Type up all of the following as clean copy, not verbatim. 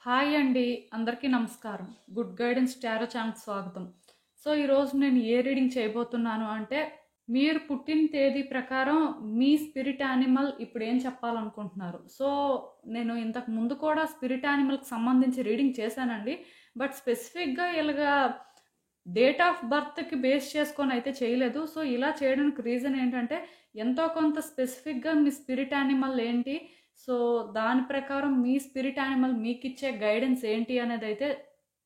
Hi అండి. అందరికీ నమస్కారం. గుడ్ గైడెన్స్ టారో ఛానల్‌కి స్వాగతం. సో, ఈరోజు నేను ఏ రీడింగ్ చేయబోతున్నాను అంటే, మీరు పుట్టిన తేదీ ప్రకారం మీ స్పిరిట్ యానిమల్ ఇప్పుడేం చెప్పాలనుకుంటున్నారు. సో, నేను ఇంతకు ముందు కూడా స్పిరిట్ యానిమల్‌కి సంబంధించి రీడింగ్ చేశానండి. బట్ స్పెసిఫిక్‌గా ఇలాగా డేట్ ఆఫ్ బర్త్‌కి బేస్ చేసుకొని అయితే చేయలేదు. సో, ఇలా చేయడానికి రీజన్ ఏంటంటే, ఎంతో కొంత స్పెసిఫిక్‌గా మీ స్పిరిట్ యానిమల్ ఏంటి, సో, దాని ప్రకారం మీ స్పిరిట్ యానిమల్ మీకిచ్చే గైడెన్స్ ఏంటి అనేదైతే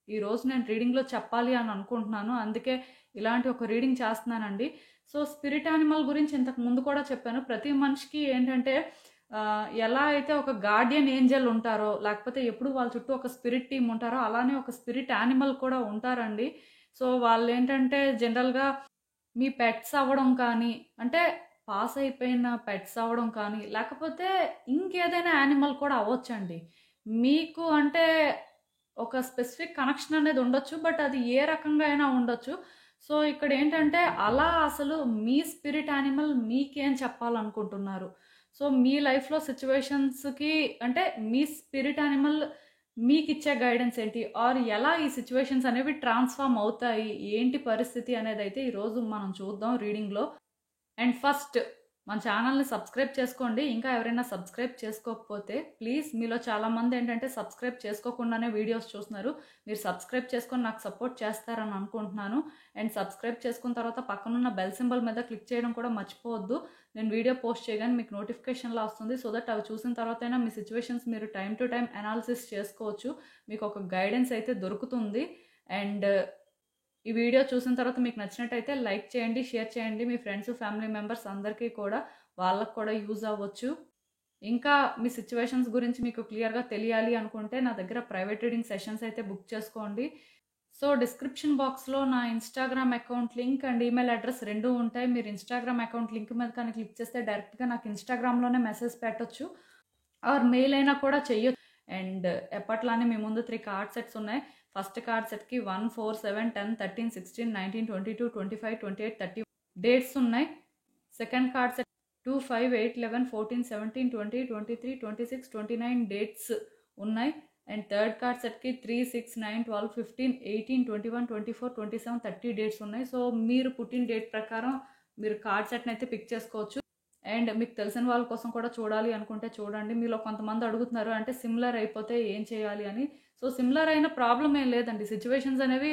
ఈరోజు నేను రీడింగ్‌లో చెప్పాలి అని అనుకుంటున్నాను. అందుకే ఇలాంటి ఒక రీడింగ్ చేస్తున్నానండి. సో, స్పిరిట్ యానిమల్ గురించి ఇంతకు ముందు కూడా చెప్పాను. ప్రతి మనిషికి ఏంటంటే ఎలా అయితే ఒక గార్డియన్ ఏంజెల్ ఉంటారో, లేకపోతే ఎప్పుడు వాళ్ళ చుట్టూ ఒక స్పిరిట్ టీమ్ ఉంటారో, అలానే ఒక స్పిరిట్ యానిమల్ కూడా ఉంటారండి. సో, వాళ్ళేంటంటే జనరల్‌గా మీ పెట్స్ అవ్వడం కానీ, అంటే పాస్ అయిపోయిన పెట్స్ అవ్వడం కానీ, లేకపోతే ఇంకేదైనా యానిమల్ కూడా అవ్వొచ్చండి. మీకు అంటే ఒక స్పెసిఫిక్ కనెక్షన్ అనేది ఉండొచ్చు. బట్ అది ఏ రకంగా అయినా ఉండొచ్చు. సో, ఇక్కడేంటంటే అలా అసలు మీ స్పిరిట్ యానిమల్ మీకేం చెప్పాలనుకుంటున్నారు. సో, మీ లైఫ్‌లో సిట్యుయేషన్స్‌కి అంటే మీ స్పిరిట్ యానిమల్ మీకిచ్చే గైడెన్స్ ఏంటి? ఆర్ ఎలా ఈ సిట్యుయేషన్స్ అనేవి ట్రాన్స్‌ఫార్మ్ అవుతాయి? ఏంటి పరిస్థితి అనేదైతే ఈరోజు మనం చూద్దాం రీడింగ్‌లో. అండ్ ఫస్ట్ మన ఛానల్‌ని సబ్స్క్రైబ్ చేసుకోండి. ఇంకా ఎవరైనా సబ్స్క్రైబ్ చేసుకోకపోతే ప్లీజ్, మీలో చాలామంది ఏంటంటే సబ్స్క్రైబ్ చేసుకోకుండానే వీడియోస్ చూస్తున్నారు. మీరు సబ్స్క్రైబ్ చేసుకొని నాకు సపోర్ట్ చేస్తారని అనుకుంటున్నాను. అండ్ సబ్స్క్రైబ్ చేసుకున్న తర్వాత పక్కనున్న బెల్ సింబల్ మీద క్లిక్ చేయడం కూడా మర్చిపోవద్దు. నేను వీడియో పోస్ట్ చేయగానే మీకు నోటిఫికేషన్‌లా వస్తుంది. సో దట్ అవి చూసిన తర్వాతైనా మీ సిట్యుయేషన్స్ మీరు టైమ్ టు టైమ్ అనాలిసిస్ చేసుకోవచ్చు. మీకు ఒక గైడెన్స్ అయితే దొరుకుతుంది. అండ్ ఈ వీడియో చూసిన తర్వాత మీకు నచ్చినట్టయితే లైక్ చేయండి, షేర్ చేయండి మీ ఫ్రెండ్స్, ఫ్యామిలీ మెంబర్స్ అందరికీ కూడా. వాళ్ళకి కూడా యూజ్ అవ్వచ్చు. ఇంకా మీ సిట్యుయేషన్స్ గురించి మీకు క్లియర్‌గా తెలియాలి అనుకుంటే నా దగ్గర ప్రైవేట్ రీడింగ్ సెషన్స్ అయితే బుక్ చేసుకోండి. సో, డిస్క్రిప్షన్ బాక్స్‌లో నా Instagram account link and email address 2 ఉంటాయి. మీరు ఇన్‌స్టాగ్రామ్ అకౌంట్ లింక్ మీద కానీ క్లిక్ చేస్తే డైరెక్ట్‌గా నాకు ఇన్‌స్టాగ్రామ్‌లోనే మెసేజ్ పెట్టొచ్చు. ఆర్ మెయిల్ అయినా కూడా చెయ్యొచ్చు. అండ్ ఎప్పట్లానే మీ ముందు 3 కార్డ్ సెట్స్ ఉన్నాయి. ఫస్ట్ కార్డ్ సెట్‌కి 1, 4, 7, 10, 13, 16, 19, 22, 25, 28, 30 డేట్స్ ఉన్నాయి. సెకండ్ కార్డ్ సెట్ 2, 5, 8, 11, 14, 17, 20, 23, 26, 29 డేట్స్ ఉన్నాయి. అండ్ థర్డ్ కార్డ్ సెట్‌కి 3, 6, 9, 12, 15, 18, 21, 24, 27, 30 డేట్స్ ఉన్నాయి. సో, మీరు పుట్టిన డేట్ ప్రకారం మీరు కార్డ్ సెట్‌ని అయితే పిక్ చేసుకోవచ్చు. అండ్ మీకు తెలిసిన వాళ్ళ కోసం కూడా చూడాలి అనుకుంటే చూడండి. మీలో కొంతమంది అడుగుతున్నారు అంటే సిమిలర్ అయిపోతే ఏం చేయాలి అని. సో, సిమిలర్ అయిన ప్రాబ్లమ్ ఏం లేదండి. సిట్యుయేషన్స్ అనేవి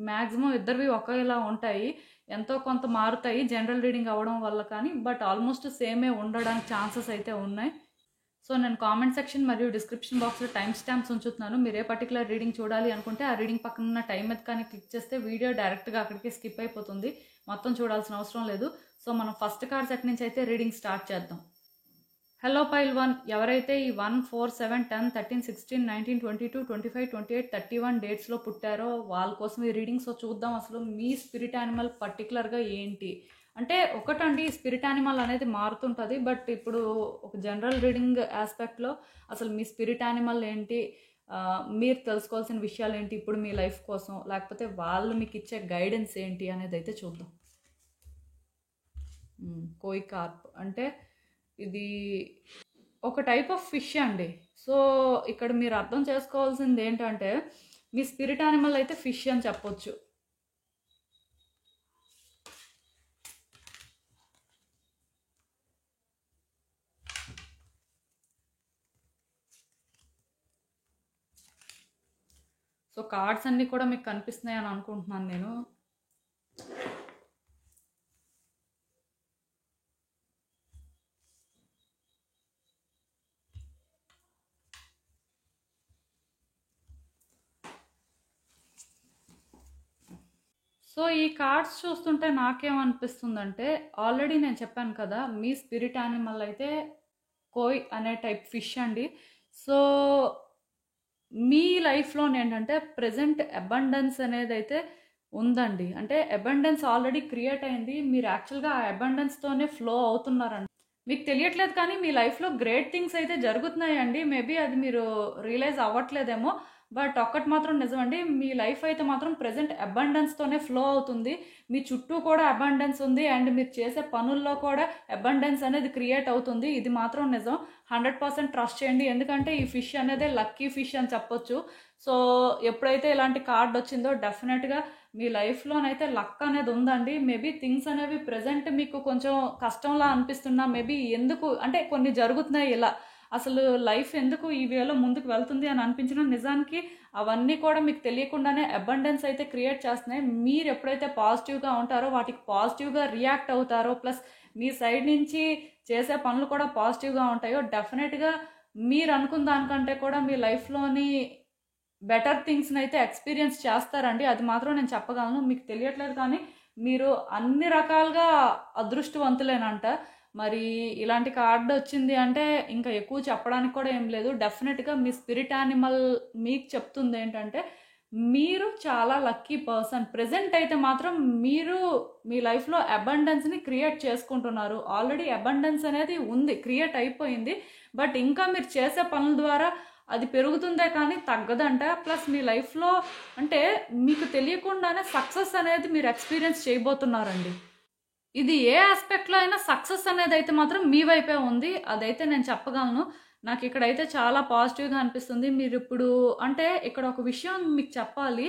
మ్యాక్సిమం ఇద్దరివి ఒకేలా ఉంటాయి. ఎంతో కొంత మారుతాయి జనరల్ రీడింగ్ అవ్వడం వల్ల కానీ. బట్ ఆల్మోస్ట్ సేమే ఉండడానికి ఛాన్సెస్ అయితే ఉన్నాయి. సో, నేను కామెంట్ సెక్షన్ మరియు డిస్క్రిప్షన్ బాక్స్‌లో టైమ్ స్టాంప్స్ ఉంచుతున్నాను. మీరు ఏ పర్టిక్యులర్ రీడింగ్ చూడాలి అనుకుంటే ఆ రీడింగ్ పక్కన ఉన్న టైం మీద కానీ క్లిక్ చేస్తే వీడియో డైరెక్ట్‌గా అక్కడికే స్కిప్ అయిపోతుంది. మొత్తం చూడాల్సిన అవసరం లేదు. సో, మనం ఫస్ట్ కార్డ్ సెట్ నుంచి అయితే రీడింగ్ స్టార్ట్ చేద్దాం. హలో పైల్ 1, ఎవరైతే ఈ 1, 4, 7, 10, 13, 16, 19, 22, 25, 28, 31 డేట్స్‌లో పుట్టారో వాళ్ళ కోసం ఈ రీడింగ్. సో, చూద్దాం అసలు మీ స్పిరిట్ యానిమల్ పర్టిక్యులర్‌గా ఏంటి? అంటే ఒకటండి, స్పిరిట్ యానిమల్ అనేది మారుతుంటుంది. బట్ ఇప్పుడు ఒక జనరల్ రీడింగ్ ఆస్పెక్ట్‌లో అసలు మీ స్పిరిట్ యానిమల్ ఏంటి? మీరు తెలుసుకోవాల్సిన విషయాలు ఏంటి ఇప్పుడు మీ లైఫ్ కోసం? లేకపోతే వాళ్ళు మీకు ఇచ్చే గైడెన్స్ ఏంటి అనేదైతే చూద్దాం. కోయి కార్ప్ అంటే ఇది ఒక టైప్ ఆఫ్ ఫిష్ అండి. సో, ఇక్కడ మీరు అర్థం చేసుకోవాల్సింది ఏంటంటే మీ స్పిరిట్ యానిమల్ అయితే ఫిష్ అని చెప్పొచ్చు. సో, కార్డ్స్ అన్నీ కూడా మీకు కనిపిస్తున్నాయి అని అనుకుంటున్నాను నేను. సో, ఈ కార్డ్స్ చూస్తుంటే నాకేమనిపిస్తుందంటే, ఆల్రెడీ నేను చెప్పాను కదా, మీ స్పిరిట్ యానిమల్ అయితే కోయ్ అనే టైప్ ఫిష్ అండి. సో, మీ లైఫ్‌లోనేంటంటే ప్రెజెంట్ అబండెన్స్ అనేదైతే ఉందండి. అంటే అబండెన్స్ ఆల్రెడీ క్రియేట్ అయింది. మీరు యాక్చువల్‌గా ఆ అబండెన్స్‌తోనే ఫ్లో అవుతున్నారండి. మీకు తెలియట్లేదు కానీ మీ లైఫ్‌లో గ్రేట్ థింగ్స్ అయితే జరుగుతున్నాయండి. మేబీ అది మీరు రియలైజ్ అవ్వట్లేదేమో. బట్ ఒక్కటి మాత్రం నిజమండి, మీ లైఫ్ అయితే మాత్రం ప్రెజెంట్ అబండెన్స్తోనే ఫ్లో అవుతుంది. మీ చుట్టూ కూడా అబండెన్స్ ఉంది అండ్ మీరు చేసే పనుల్లో కూడా అబండెన్స్ అనేది క్రియేట్ అవుతుంది. ఇది మాత్రం నిజం. 100% ట్రస్ట్ చేయండి. ఎందుకంటే ఈ ఫిష్ అనేది లక్కీ ఫిష్ అని చెప్పొచ్చు. సో ఎప్పుడైతే ఇలాంటి కార్డ్ వచ్చిందో డెఫినెట్గా మీ లైఫ్లోనైతే లక్ అనేది ఉందండి. మేబీ థింగ్స్ అనేవి ప్రెజెంట్ మీకు కొంచెం కష్టంలా అనిపిస్తున్నా, మేబీ ఎందుకు అంటే కొన్ని జరుగుతున్నాయి ఇలా, అసలు లైఫ్ ఎందుకు ఈ వేలో ముందుకు వెళ్తుంది అని అనిపించిన నిజానికి అవన్నీ కూడా మీకు తెలియకుండానే అబండెన్స్ అయితే క్రియేట్ చేస్తున్నాయి. మీరు ఎప్పుడైతే పాజిటివ్గా ఉంటారో వాటికి పాజిటివ్గా రియాక్ట్ అవుతారో, ప్లస్ మీ సైడ్ నుంచి చేసే పనులు కూడా పాజిటివ్గా ఉంటాయో డెఫినెట్గా మీరు అనుకున్న దానికంటే కూడా మీ లైఫ్లోని బెటర్ థింగ్స్ని అయితే ఎక్స్పీరియన్స్ చేస్తారండి. అది మాత్రం నేను చెప్పగలను. మీకు తెలియట్లేదు కానీ మీరు అన్ని రకాలుగా అదృష్టవంతులేనంట. మరి ఇలాంటి కార్డు వచ్చింది అంటే ఇంకా ఎక్కువ చెప్పడానికి కూడా ఏం లేదు. డెఫినెట్గా మీ స్పిరిట్ యానిమల్ మీకు చెప్తుంది ఏంటంటే మీరు చాలా లక్కీ పర్సన్. ప్రెజెంట్ అయితే మాత్రం మీరు మీ లైఫ్లో అబండెన్స్ని క్రియేట్ చేసుకుంటున్నారు. ఆల్రెడీ అబండెన్స్ అనేది ఉంది, క్రియేట్ అయిపోయింది. బట్ ఇంకా మీరు చేసే పనుల ద్వారా అది పెరుగుతుందే కానీ తగ్గదంట. ప్లస్ మీ లైఫ్లో అంటే మీకు తెలియకుండానే సక్సెస్ అనేది మీరు ఎక్స్పీరియన్స్ చేయబోతున్నారండి. ఇది ఏ ఆస్పెక్ట్లో అయినా సక్సెస్ అనేది అయితే మాత్రం మీ వైపే ఉంది, అదైతే నేను చెప్పగలను. నాకు ఇక్కడైతే చాలా పాజిటివ్గా అనిపిస్తుంది. మీరు ఇప్పుడు అంటే ఇక్కడ ఒక విషయం మీకు చెప్పాలి.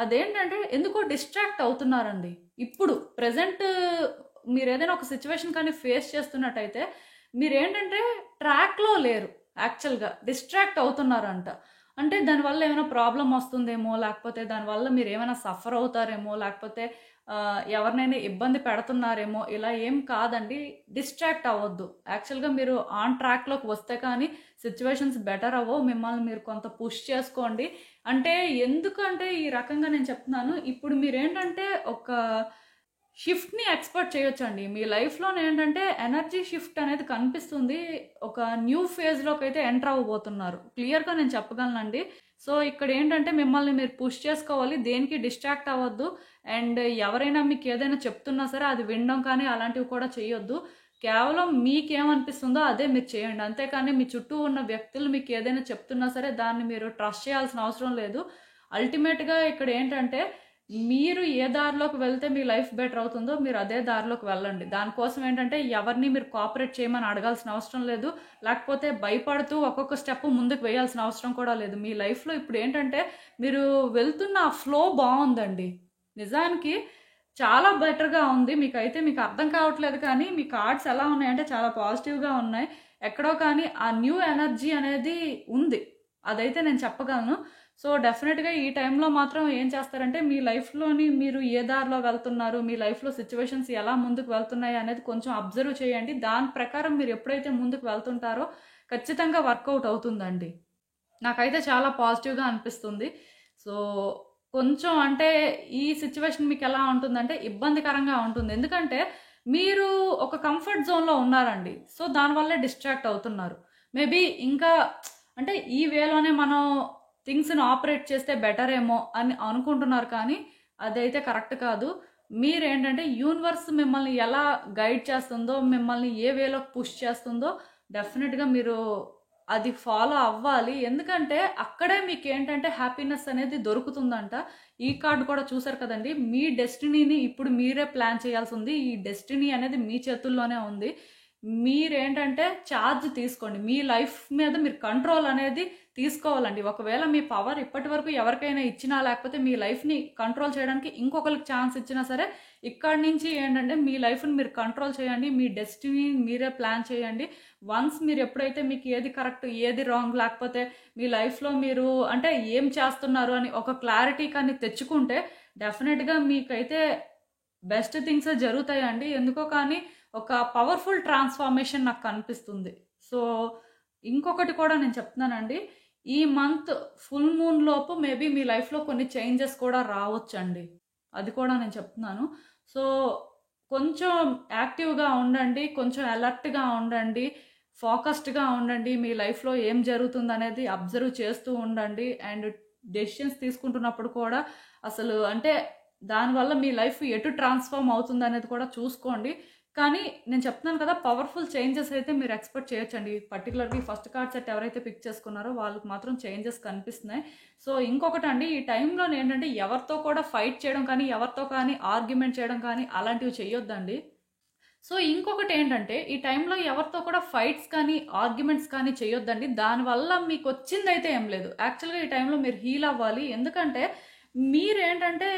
అదేంటంటే ఎందుకో డిస్ట్రాక్ట్ అవుతున్నారండి. ఇప్పుడు ప్రజెంట్ మీరు ఏదైనా ఒక సిచ్యువేషన్ కానీ ఫేస్ చేస్తున్నట్టయితే మీరేంటంటే ట్రాక్లో లేరు, యాక్చువల్గా డిస్ట్రాక్ట్ అవుతున్నారంట. అంటే దానివల్ల ఏమైనా ప్రాబ్లం వస్తుందేమో, లేకపోతే దానివల్ల మీరు ఏమైనా సఫర్ అవుతారేమో, లేకపోతే ఎవరినైనా ఇబ్బంది పెడుతున్నారేమో, ఇలా ఏం కాదండి. డిస్ట్రాక్ట్ అవ్వద్దు. యాక్చువల్గా మీరు ఆన్ ట్రాక్లోకి వస్తే కానీ సిచ్యువేషన్స్ బెటర్ అవ్వవు. మిమ్మల్ని మీరు కొంత పుష్ చేసుకోండి. అంటే ఎందుకంటే ఈ రకంగా నేను చెప్తున్నాను. ఇప్పుడు మీరేంటంటే ఒక షిఫ్ట్ని ఎక్స్పెక్ట్ చేయొచ్చండి. మీ లైఫ్లో ఏంటంటే ఎనర్జీ షిఫ్ట్ అనేది కనిపిస్తుంది. ఒక న్యూ ఫేజ్లోకి అయితే ఎంటర్ అవ్వబోతున్నారు, క్లియర్గా నేను చెప్పగలనండి. సో ఇక్కడ ఏంటంటే మిమ్మల్ని మీరు పుష్ చేసుకోవాలి, దేనికి డిస్ట్రాక్ట్ అవ్వద్దు. అండ్ ఎవరైనా మీకు ఏదైనా చెప్తున్నా సరే అది వినడం కానీ అలాంటివి కూడా చేయొద్దు. కేవలం మీకేమనిపిస్తుందో అదే మీరు చేయండి, అంతేకాని మీ చుట్టూ ఉన్న వ్యక్తులు మీకు ఏదైనా చెప్తున్నా సరే దాన్ని మీరు ట్రస్ట్ చేయాల్సిన అవసరం లేదు. అల్టిమేట్గా ఇక్కడ ఏంటంటే మీరు ఏ దారిలోకి వెళ్తే మీ లైఫ్ బెటర్ అవుతుందో మీరు అదే దారిలోకి వెళ్ళండి. దానికోసం ఏంటంటే ఎవరిని మీరు కోఆపరేట్ చేయమని అడగాల్సిన అవసరం లేదు, లేకపోతే భయపడుతూ ఒక్కొక్క స్టెప్ ముందుకు వేయాల్సిన అవసరం కూడా లేదు. మీ లైఫ్లో ఇప్పుడు ఏంటంటే మీరు వెళ్తున్న ఆ ఫ్లో బాగుందండి, నిజానికి చాలా బెటర్గా ఉంది. మీకు అర్థం కావట్లేదు కానీ మీ కార్డ్స్ ఎలా ఉన్నాయంటే చాలా పాజిటివ్గా ఉన్నాయి. ఎక్కడో కానీ ఆ న్యూ ఎనర్జీ అనేది ఉంది, అదైతే నేను చెప్పగలను. సో డెఫినెట్గా ఈ టైంలో మాత్రం ఏం చేస్తారంటే మీ లైఫ్లోని మీరు ఏ దారిలో వెళ్తున్నారు, మీ లైఫ్లో సిచ్యువేషన్స్ ఎలా ముందుకు వెళ్తున్నాయి అనేది కొంచెం అబ్జర్వ్ చేయండి. దాని ప్రకారం మీరు ఎప్పుడైతే ముందుకు వెళ్తుంటారో ఖచ్చితంగా వర్కౌట్ అవుతుందండి. నాకైతే చాలా పాజిటివ్గా అనిపిస్తుంది. సో కొంచెం అంటే ఈ సిచ్యువేషన్ మీకు ఎలా ఉంటుందంటే ఇబ్బందికరంగా ఉంటుంది. ఎందుకంటే మీరు ఒక కంఫర్ట్ జోన్లో ఉన్నారండి. సో దానివల్లే డిస్ట్రాక్ట్ అవుతున్నారు. మేబీ ఇంకా అంటే ఈ వేలోనే మనం థింగ్స్ని ఆపరేట్ చేస్తే బెటర్ ఏమో అని అనుకుంటున్నారు కానీ అదైతే కరెక్ట్ కాదు. మీరేంటంటే యూనివర్స్ మిమ్మల్ని ఎలా గైడ్ చేస్తుందో, మిమ్మల్ని ఏ వేలోకి పుష్ చేస్తుందో డెఫినెట్గా మీరు అది ఫాలో అవ్వాలి. ఎందుకంటే అక్కడే మీకు ఏంటంటే హ్యాపీనెస్ అనేది దొరుకుతుందంట. ఈ కార్డు కూడా చూసారు కదండి, మీ డెస్టినీని ఇప్పుడు మీరే ప్లాన్ చేయాల్సి ఉంది. ఈ డెస్టినీ అనేది మీ చేతుల్లోనే ఉంది. మీరేంటంటే ఛార్జ్ తీసుకోండి, మీ లైఫ్ మీద మీరు కంట్రోల్ అనేది తీసుకోవాలండి. ఒకవేళ మీ పవర్ ఇప్పటి వరకు ఎవరికైనా ఇచ్చినా, లేకపోతే మీ లైఫ్ని కంట్రోల్ చేయడానికి ఇంకొకరికి ఛాన్స్ ఇచ్చినా సరే ఇక్కడి నుంచి ఏంటంటే మీ లైఫ్ని మీరు కంట్రోల్ చేయండి, మీ డెస్టినీ మీరే ప్లాన్ చేయండి. వన్స్ మీరు ఎప్పుడైతే మీకు ఏది కరెక్ట్ ఏది రాంగ్, లేకపోతే మీ లైఫ్లో మీరు అంటే ఏం చేస్తున్నారు అని ఒక క్లారిటీ కానీ తెచ్చుకుంటే డెఫినెట్గా మీకైతే బెస్ట్ థింగ్సే జరుగుతాయండి. ఎందుకో కానీ ఒక పవర్ఫుల్ ట్రాన్స్ఫార్మేషన్ నాకు కనిపిస్తుంది. సో ఇంకొకటి కూడా నేను చెప్తున్నానండి, ఈ మంత్ ఫుల్ మూన్ లోపు మేబీ మీ లైఫ్లో కొన్ని చేంజెస్ కూడా రావచ్చండి, అది కూడా నేను చెప్తున్నాను. సో కొంచెం యాక్టివ్గా ఉండండి, కొంచెం అలర్ట్గా ఉండండి, ఫోకస్డ్గా ఉండండి. మీ లైఫ్లో ఏం జరుగుతుంది అనేది అబ్జర్వ్ చేస్తూ ఉండండి. అండ్ డెసిషన్స్ తీసుకుంటున్నప్పుడు కూడా అసలు అంటే దానివల్ల మీ లైఫ్ ఎటు ట్రాన్స్ఫార్మ్ అవుతుంది అనేది కూడా చూసుకోండి. కానీ నేను చెప్తున్నాను కదా, పవర్ఫుల్ చేంజెస్ అయితే మీరు ఎక్స్పెక్ట్ చేయొచ్చండి. పర్టికులర్గా ఫస్ట్ కార్డ్ సెట్ ఎవరైతే పిక్ చేసుకున్నారో వాళ్ళకి మాత్రం చేంజెస్ కనిపిస్తున్నాయి. సో ఇంకొకటండి, ఈ టైంలో ఏంటంటే ఎవరితో కూడా ఫైట్ చేయడం కానీ, ఎవరితో కానీ ఆర్గ్యుమెంట్ చేయడం కానీ అలాంటివి చేయొద్దండి. సో ఇంకొకటి ఏంటంటే, ఈ టైంలో ఎవరితో కూడా ఫైట్స్ కానీ, ఆర్గ్యుమెంట్స్ కానీ చేయొద్దండి. దానివల్ల మీకు వచ్చిందైతే ఏం లేదు. యాక్చువల్‌గా ఈ టైంలో మీరు హీల్ అవ్వాలి. ఎందుకంటే మీరేంటంటే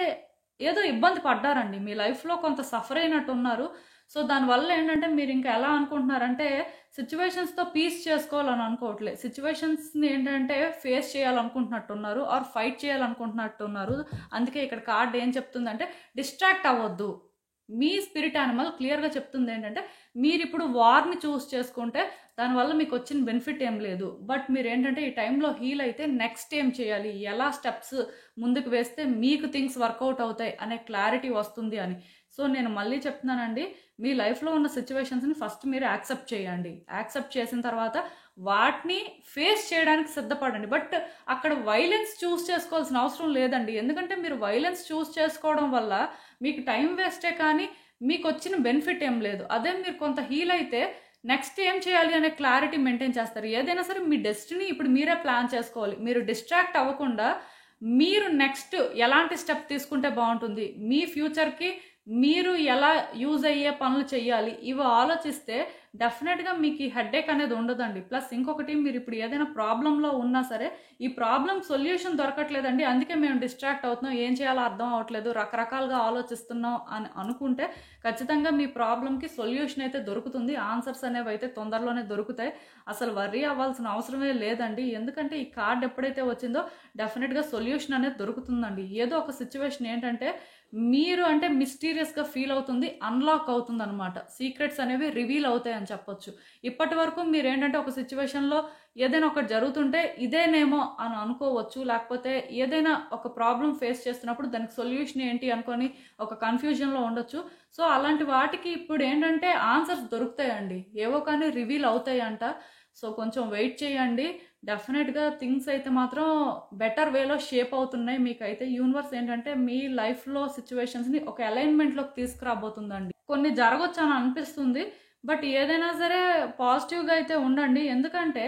ఏదో ఇబ్బంది పడ్డారండి. మీ లైఫ్‌లో కొంత సఫర్ అయినట్టున్నారు. సో దానివల్ల ఏంటంటే మీరు ఇంకా ఎలా అనుకుంటున్నారంటే, సిట్యుయేషన్స్‌తో పీస్ చేసుకోవాలని అనుకోవట్లే. సిట్యుయేషన్స్‌ని ఏంటంటే ఫేస్ చేయాలనుకుంటున్నట్టున్నారు ఆర్ ఫైట్ చేయాలనుకుంటున్నట్టున్నారు. అందుకే ఇక్కడ కార్డ్ ఏం చెప్తుందంటే, డిస్ట్రాక్ట్ అవ్వొద్దు. మీ స్పిరిట్ యానిమల్ క్లియర్గా చెప్తుంది ఏంటంటే, మీరు ఇప్పుడు వార్ని చూస్ చేసుకుంటే దానివల్ల మీకు వచ్చిన బెనిఫిట్ ఏం లేదు. బట్ మీరు ఏంటంటే ఈ టైంలో హీల్ అయితే నెక్స్ట్ ఏం చేయాలి, ఎలా స్టెప్స్ ముందుకు వేస్తే మీకు థింగ్స్ వర్కౌట్ అవుతాయి అనే క్లారిటీ వస్తుంది అని. సో నేను మళ్ళీ చెప్తున్నానండి, మీ లైఫ్లో ఉన్న సిచ్యువేషన్స్ని ఫస్ట్ మీరు యాక్సెప్ట్ చేయండి. యాక్సెప్ట్ చేసిన తర్వాత వాటిని ఫేస్ చేయడానికి సిద్ధపడండి. బట్ అక్కడ వైలెన్స్ చూస్ చేసుకోవాల్సిన అవసరం లేదండి. ఎందుకంటే మీరు వైలెన్స్ చూస్ చేసుకోవడం వల్ల మీకు టైం వేస్టే కానీ మీకు వచ్చిన బెనిఫిట్ ఏం లేదు. అదే మీరు కొంత హీల్ అయితే నెక్స్ట్ ఏం చేయాలి అనే క్లారిటీ మెయింటైన్ చేస్తారు. ఏదైనా సరే మీ డెస్టినీ ఇప్పుడు మీరే ప్లాన్ చేసుకోవాలి. మీరు డిస్ట్రాక్ట్ అవ్వకుండా మీరు నెక్స్ట్ ఎలాంటి స్టెప్ తీసుకుంటే బాగుంటుంది, మీ ఫ్యూచర్కి మీరు ఎలా యూజ్ అయ్యే పనులు చేయాలి, ఇవి ఆలోచిస్తే డెఫినెట్గా మీకు ఈ హెడ్ఏక్ అనేది ఉండదండి. ప్లస్ ఇంకొకటి, మీరు ఇప్పుడు ఏదైనా ప్రాబ్లంలో ఉన్నా సరే ఈ ప్రాబ్లం సొల్యూషన్ దొరకట్లేదండి, అందుకే మేము డిస్ట్రాక్ట్ అవుతున్నాం, ఏం చేయాలో అర్థం అవ్వట్లేదు, రకరకాలుగా ఆలోచిస్తున్నాం అని అనుకుంటే ఖచ్చితంగా మీ ప్రాబ్లంకి సొల్యూషన్ అయితే దొరుకుతుంది. ఆన్సర్స్ అనేవి అయితే తొందరలోనే దొరుకుతాయి. అసలు వర్రీ అవ్వాల్సిన అవసరమే లేదండి. ఎందుకంటే ఈ కార్డ్ ఎప్పుడైతే వచ్చిందో డెఫినెట్గా సొల్యూషన్ అనేది దొరుకుతుందండి. ఏదో ఒక సిచ్యువేషన్ ఏంటంటే మీరు అంటే మిస్టీరియస్గా ఫీల్ అవుతుంది, అన్లాక్ అవుతుంది అనమాట. సీక్రెట్స్ అనేవి రివీల్ అవుతాయి అని చెప్పొచ్చు. ఇప్పటి వరకు మీరు ఏంటంటే ఒక సిచ్యువేషన్లో ఏదైనా ఒకటి జరుగుతుంటే ఇదేనేమో అని అనుకోవచ్చు, లేకపోతే ఏదైనా ఒక ప్రాబ్లం ఫేస్ చేస్తున్నప్పుడు దానికి సొల్యూషన్ ఏంటి అనుకొని ఒక కన్ఫ్యూజన్లో ఉండొచ్చు. సో అలాంటి వాటికి ఇప్పుడు ఏంటంటే ఆన్సర్స్ దొరుకుతాయండి, ఏవో కానీ రివీల్ అవుతాయి అంట. సో కొంచెం వెయిట్ చేయండి. డెఫినెట్గా థింగ్స్ అయితే మాత్రం బెటర్ వేలో షేప్ అవుతున్నాయి. మీకైతే యూనివర్స్ ఏంటంటే మీ లైఫ్లో సిచ్యువేషన్స్ని ఒక అలైన్మెంట్లోకి తీసుకురాబోతుందండి. కొన్ని జరగవచ్చు అని అనిపిస్తుంది, బట్ ఏదైనా సరే పాజిటివ్గా అయితే ఉండండి. ఎందుకంటే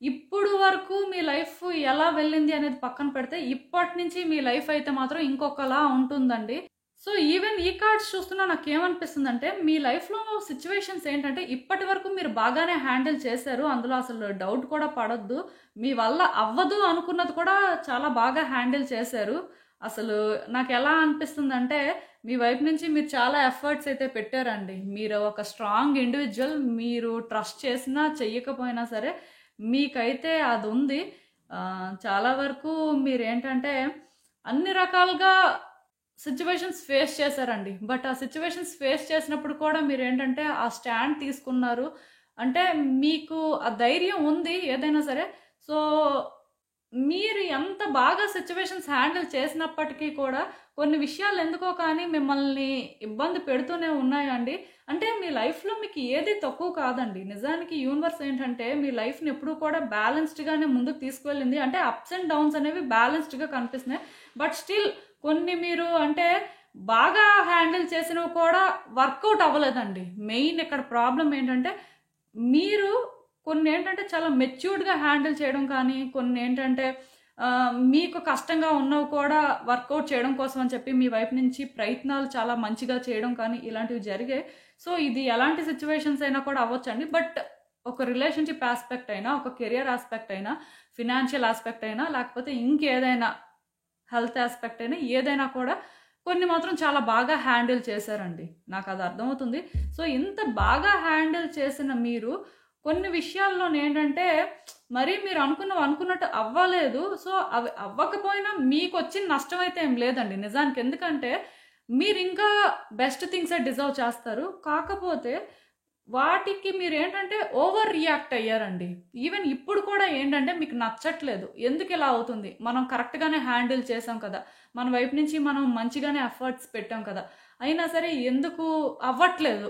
ఇప్పుడు వరకు మీ లైఫ్ ఎలా వెళ్ళింది అనేది పక్కన పెడితే ఇప్పటి నుంచి మీ లైఫ్ అయితే మాత్రం ఇంకొకలా ఉంటుందండి. సో ఈవెన్ ఈ కార్డ్స్ చూస్తున్నా నాకు ఏమనిపిస్తుందంటే, మీ లైఫ్లో సిచ్యువేషన్స్ ఏంటంటే ఇప్పటి వరకు మీరు బాగానే హ్యాండిల్ చేశారు, అందులో అసలు డౌట్ కూడా పడొద్దు. మీ వల్ల అవ్వదు అనుకున్నది కూడా చాలా బాగా హ్యాండిల్ చేశారు. అసలు నాకు ఎలా అనిపిస్తుందంటే, మీ వైపు నుంచి మీరు చాలా ఎఫర్ట్స్ అయితే పెట్టారండి. మీరు ఒక స్ట్రాంగ్ ఇండివిజువల్. మీరు ట్రస్ట్ చేసినా చెయ్యకపోయినా సరే మీకైతే అది ఉంది. చాలా వరకు మీరేంటంటే అన్ని రకాలుగా సిచ్యువేషన్స్ ఫేస్ చేశారండి. బట్ ఆ సిచ్యువేషన్స్ ఫేస్ చేసినప్పుడు కూడా మీరు ఏంటంటే ఆ స్టాండ్ తీసుకున్నారు. అంటే మీకు ఆ ధైర్యం ఉంది ఏదైనా సరే. సో మీరు ఎంత బాగా సిచ్యువేషన్స్ హ్యాండిల్ చేసినప్పటికీ కూడా కొన్ని విషయాలు ఎందుకో కానీ మిమ్మల్ని ఇబ్బంది పెడుతూనే ఉన్నాయండి. అంటే మీ లైఫ్లో మీకు ఏది తక్కువ కాదండి. నిజానికి యూనివర్స్ ఏంటంటే మీ లైఫ్ని ఎప్పుడూ కూడా బ్యాలెన్స్డ్గానే ముందుకు తీసుకువెళ్ళింది. అంటే అప్స్ అండ్ డౌన్స్ అనేవి బ్యాలెన్స్డ్గా కనిపిస్తున్నాయి. బట్ స్టిల్ కొన్ని మీరు అంటే బాగా హ్యాండిల్ చేసినవి కూడా వర్కౌట్ అవ్వలేదండి. మెయిన్ ఇక్కడ ప్రాబ్లం ఏంటంటే మీరు కొన్ని ఏంటంటే చాలా మెచ్యూర్డ్గా హ్యాండిల్ చేయడం కానీ, కొన్ని ఏంటంటే మీకు కష్టంగా ఉన్నవి కూడా వర్కౌట్ చేయడం కోసం అని చెప్పి మీ వైపు నుంచి ప్రయత్నాలు చాలా మంచిగా చేయడం కానీ ఇలాంటివి జరిగాయి. సో ఇది ఎలాంటి సిచ్యువేషన్స్ అయినా కూడా అవ్వచ్చండి. బట్ ఒక రిలేషన్షిప్ ఆస్పెక్ట్ అయినా, ఒక కెరియర్ ఆస్పెక్ట్ అయినా, ఫినాన్షియల్ ఆస్పెక్ట్ అయినా, లేకపోతే ఇంకేదైనా హెల్త్ ఆస్పెక్ట్ అయినా, ఏదైనా కూడా కొన్ని మాత్రం చాలా బాగా హ్యాండిల్ చేశారండి. నాకు అది అర్థమవుతుంది. సో ఇంత బాగా హ్యాండిల్ చేసిన మీరు కొన్ని విషయాల్లో ఏంటంటే మరీ మీరు అనుకున్నట్టు అవ్వలేదు. సో అవి అవ్వకపోయినా మీకు వచ్చిన నష్టం అయితే ఏం లేదండి నిజానికి. ఎందుకంటే మీరు ఇంకా బెస్ట్ థింగ్సే డిజర్వ్ చేస్తారు. కాకపోతే వాటికి మీరు ఏంటంటే ఓవర్ రియాక్ట్ అయ్యారండి. ఈవెన్ ఇప్పుడు కూడా ఏంటంటే మీకు నచ్చట్లేదు. ఎందుకు ఇలా అవుతుంది, మనం కరెక్ట్గానే హ్యాండిల్ చేసాం కదా, మన వైపు నుంచి మనం మంచిగానే ఎఫర్ట్స్ పెట్టాం కదా, అయినా సరే ఎందుకు అవ్వట్లేదు,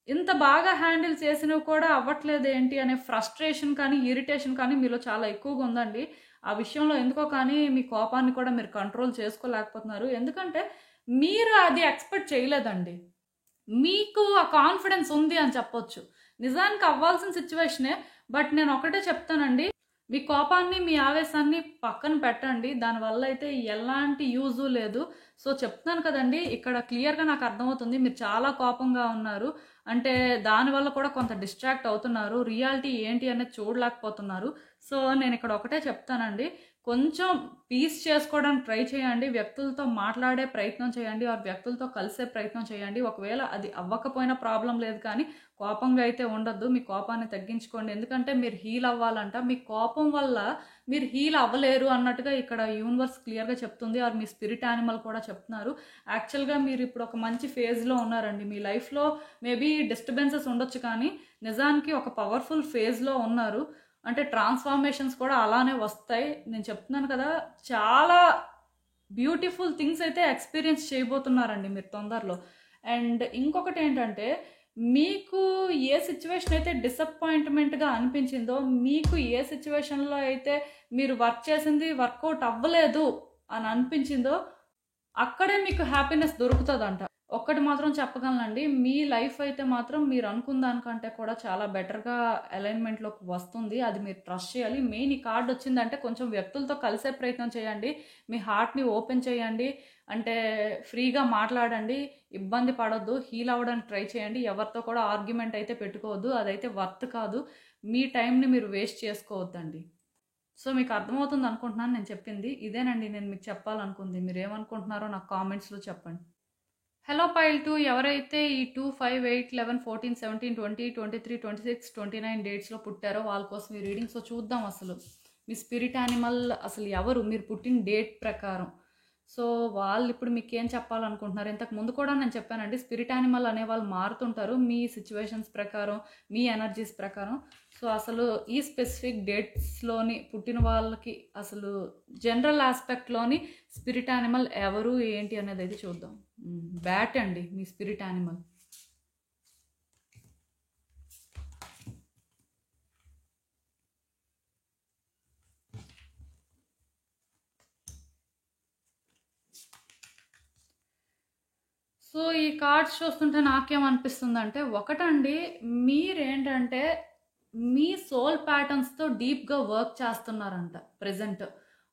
ఇంత బాగా హ్యాండిల్ చేసినవి కూడా అవ్వట్లేదు ఏంటి అనే ఫ్రస్ట్రేషన్ కానీ, ఇరిటేషన్ కానీ మీలో చాలా ఎక్కువగా ఉందండి. ఆ విషయంలో ఎందుకో కానీ మీ కోపాన్ని కూడా మీరు కంట్రోల్ చేసుకోలేకపోతున్నారు. ఎందుకంటే మీరు అది ఎక్స్పెక్ట్ చేయలేదండి. మీకు ఆ కాన్ఫిడెన్స్ ఉంది అని చెప్పొచ్చు. నిజానికి అవ్వాల్సిన సిచ్యువేషనే. బట్ నేను ఒకటే చెప్తానండి, మీ కోపాన్ని, మీ ఆవేశాన్ని పక్కన పెట్టండి. దానివల్ల అయితే ఎలాంటి యూజు లేదు. సో చెప్తున్నాను కదండి, ఇక్కడ క్లియర్గా నాకు అర్థమవుతుంది మీరు చాలా కోపంగా ఉన్నారు. అంటే దానివల్ల కూడా కొంత డిస్ట్రాక్ట్ అవుతున్నారు. రియాలిటీ ఏంటి అనేది చూడలేకపోతున్నారు. సో నేను ఇక్కడ ఒకటే చెప్తానండి, కొంచెం పీస్ చేసుకోవడానికి ట్రై చేయండి. వ్యక్తులతో మాట్లాడే ప్రయత్నం చేయండి, ఆ వ్యక్తులతో కలిసే ప్రయత్నం చేయండి. ఒకవేళ అది అవ్వకపోయినా ప్రాబ్లం లేదు, కానీ కోపంగా అయితే ఉండొద్దు. మీ కోపాన్ని తగ్గించుకోండి. ఎందుకంటే మీరు హీల్ అవ్వాలంట. మీ కోపం వల్ల మీరు హీల్ అవ్వలేరు అన్నట్టుగా ఇక్కడ యూనివర్స్ క్లియర్గా చెప్తుంది. ఆర్ మీ స్పిరిట్ యానిమల్ కూడా చెప్తున్నారు. యాక్చువల్గా మీరు ఇప్పుడు ఒక మంచి ఫేజ్లో ఉన్నారండి. మీ లైఫ్లో మేబీ డిస్టర్బెన్సెస్ ఉండొచ్చు, కానీ నిజానికి ఒక పవర్ఫుల్ ఫేజ్లో ఉన్నారు. అంటే ట్రాన్స్ఫార్మేషన్స్ కూడా అలానే వస్తాయి. నేను చెప్తున్నాను కదా, చాలా బ్యూటిఫుల్ థింగ్స్ అయితే ఎక్స్పీరియన్స్ చేయబోతున్నారండి మీరు తొందరలో. అండ్ ఇంకొకటి ఏంటంటే, మీకు ఏ సిచ్యువేషన్ అయితే డిసప్పాయింట్మెంట్గా అనిపించిందో, మీకు ఏ సిచ్యువేషన్లో అయితే మీరు వర్క్ చేసింది వర్కౌట్ అవ్వలేదు అని అనిపించిందో, అక్కడే మీకు హ్యాపీనెస్ దొరుకుతుందంట. ఒక్కటి మాత్రం చెప్పగలనండి, మీ లైఫ్ అయితే మాత్రం మీరు అనుకున్న దానికంటే కూడా చాలా బెటర్గా అలైన్మెంట్లోకి వస్తుంది. అది మీరు ట్రస్ట్ చేయాలి. మెయిన్ ఈ కార్డ్ వచ్చిందంటే కొంచెం వ్యక్తులతో కలిసే ప్రయత్నం చేయండి. మీ హార్ట్ని ఓపెన్ చేయండి. అంటే ఫ్రీగా మాట్లాడండి. ఇబ్బంది పడొద్దు. హీల్ అవ్వడానికి ట్రై చేయండి. ఎవరితో కూడా ఆర్గ్యుమెంట్ అయితే పెట్టుకోవద్దు. అదైతే వర్త్ కాదు. మీ టైంని మీరు వేస్ట్ చేసుకోవద్దండి. సో మీకు అర్థమవుతుంది అనుకుంటున్నాను నేను చెప్పింది. ఇదేనండి నేను మీకు చెప్పాలనుకుంది. మీరు ఏమనుకుంటున్నారో నాకు కామెంట్స్లో చెప్పండి. హలో పైల్ 2, ఎవరైతే ఈ 2, 5, 8, 11, 14, 17, 20, 23, 26, 29 డేట్స్లో పుట్టారో వాళ్ళ కోసం ఈ రీడింగ్. సో చూద్దాం అసలు మీ స్పిరిట్ యానిమల్ అసలు ఎవరు, మీరు పుట్టిన డేట్ ప్రకారం. సో వాళ్ళు ఇప్పుడు మీకు ఏం చెప్పాలనుకుంటున్నారు. ఇంతకు ముందు కూడా నేను చెప్పానండి, స్పిరిట్ యానిమల్ అనే వాళ్ళు మారుతుంటారు మీ సిచ్యువేషన్స్ ప్రకారం, మీ ఎనర్జీస్ ప్రకారం. సో అసలు ఈ స్పెసిఫిక్ డేట్స్లోని పుట్టిన వాళ్ళకి అసలు జనరల్ ఆస్పెక్ట్లోని స్పిరిట్ యానిమల్ ఎవరు ఏంటి అనేది అయితే చూద్దాం. బ్యాట్ అండి మీ స్పిరిట్ యానిమల్. సో ఈ కార్డ్స్ చూస్తుంటే నాకేమనిపిస్తుందంటే, ఒకటండి, మీరేంటంటే మీ సోల్ ప్యాటర్న్స్తో డీప్గా వర్క్ చేస్తున్నారంట ప్రెజెంట్.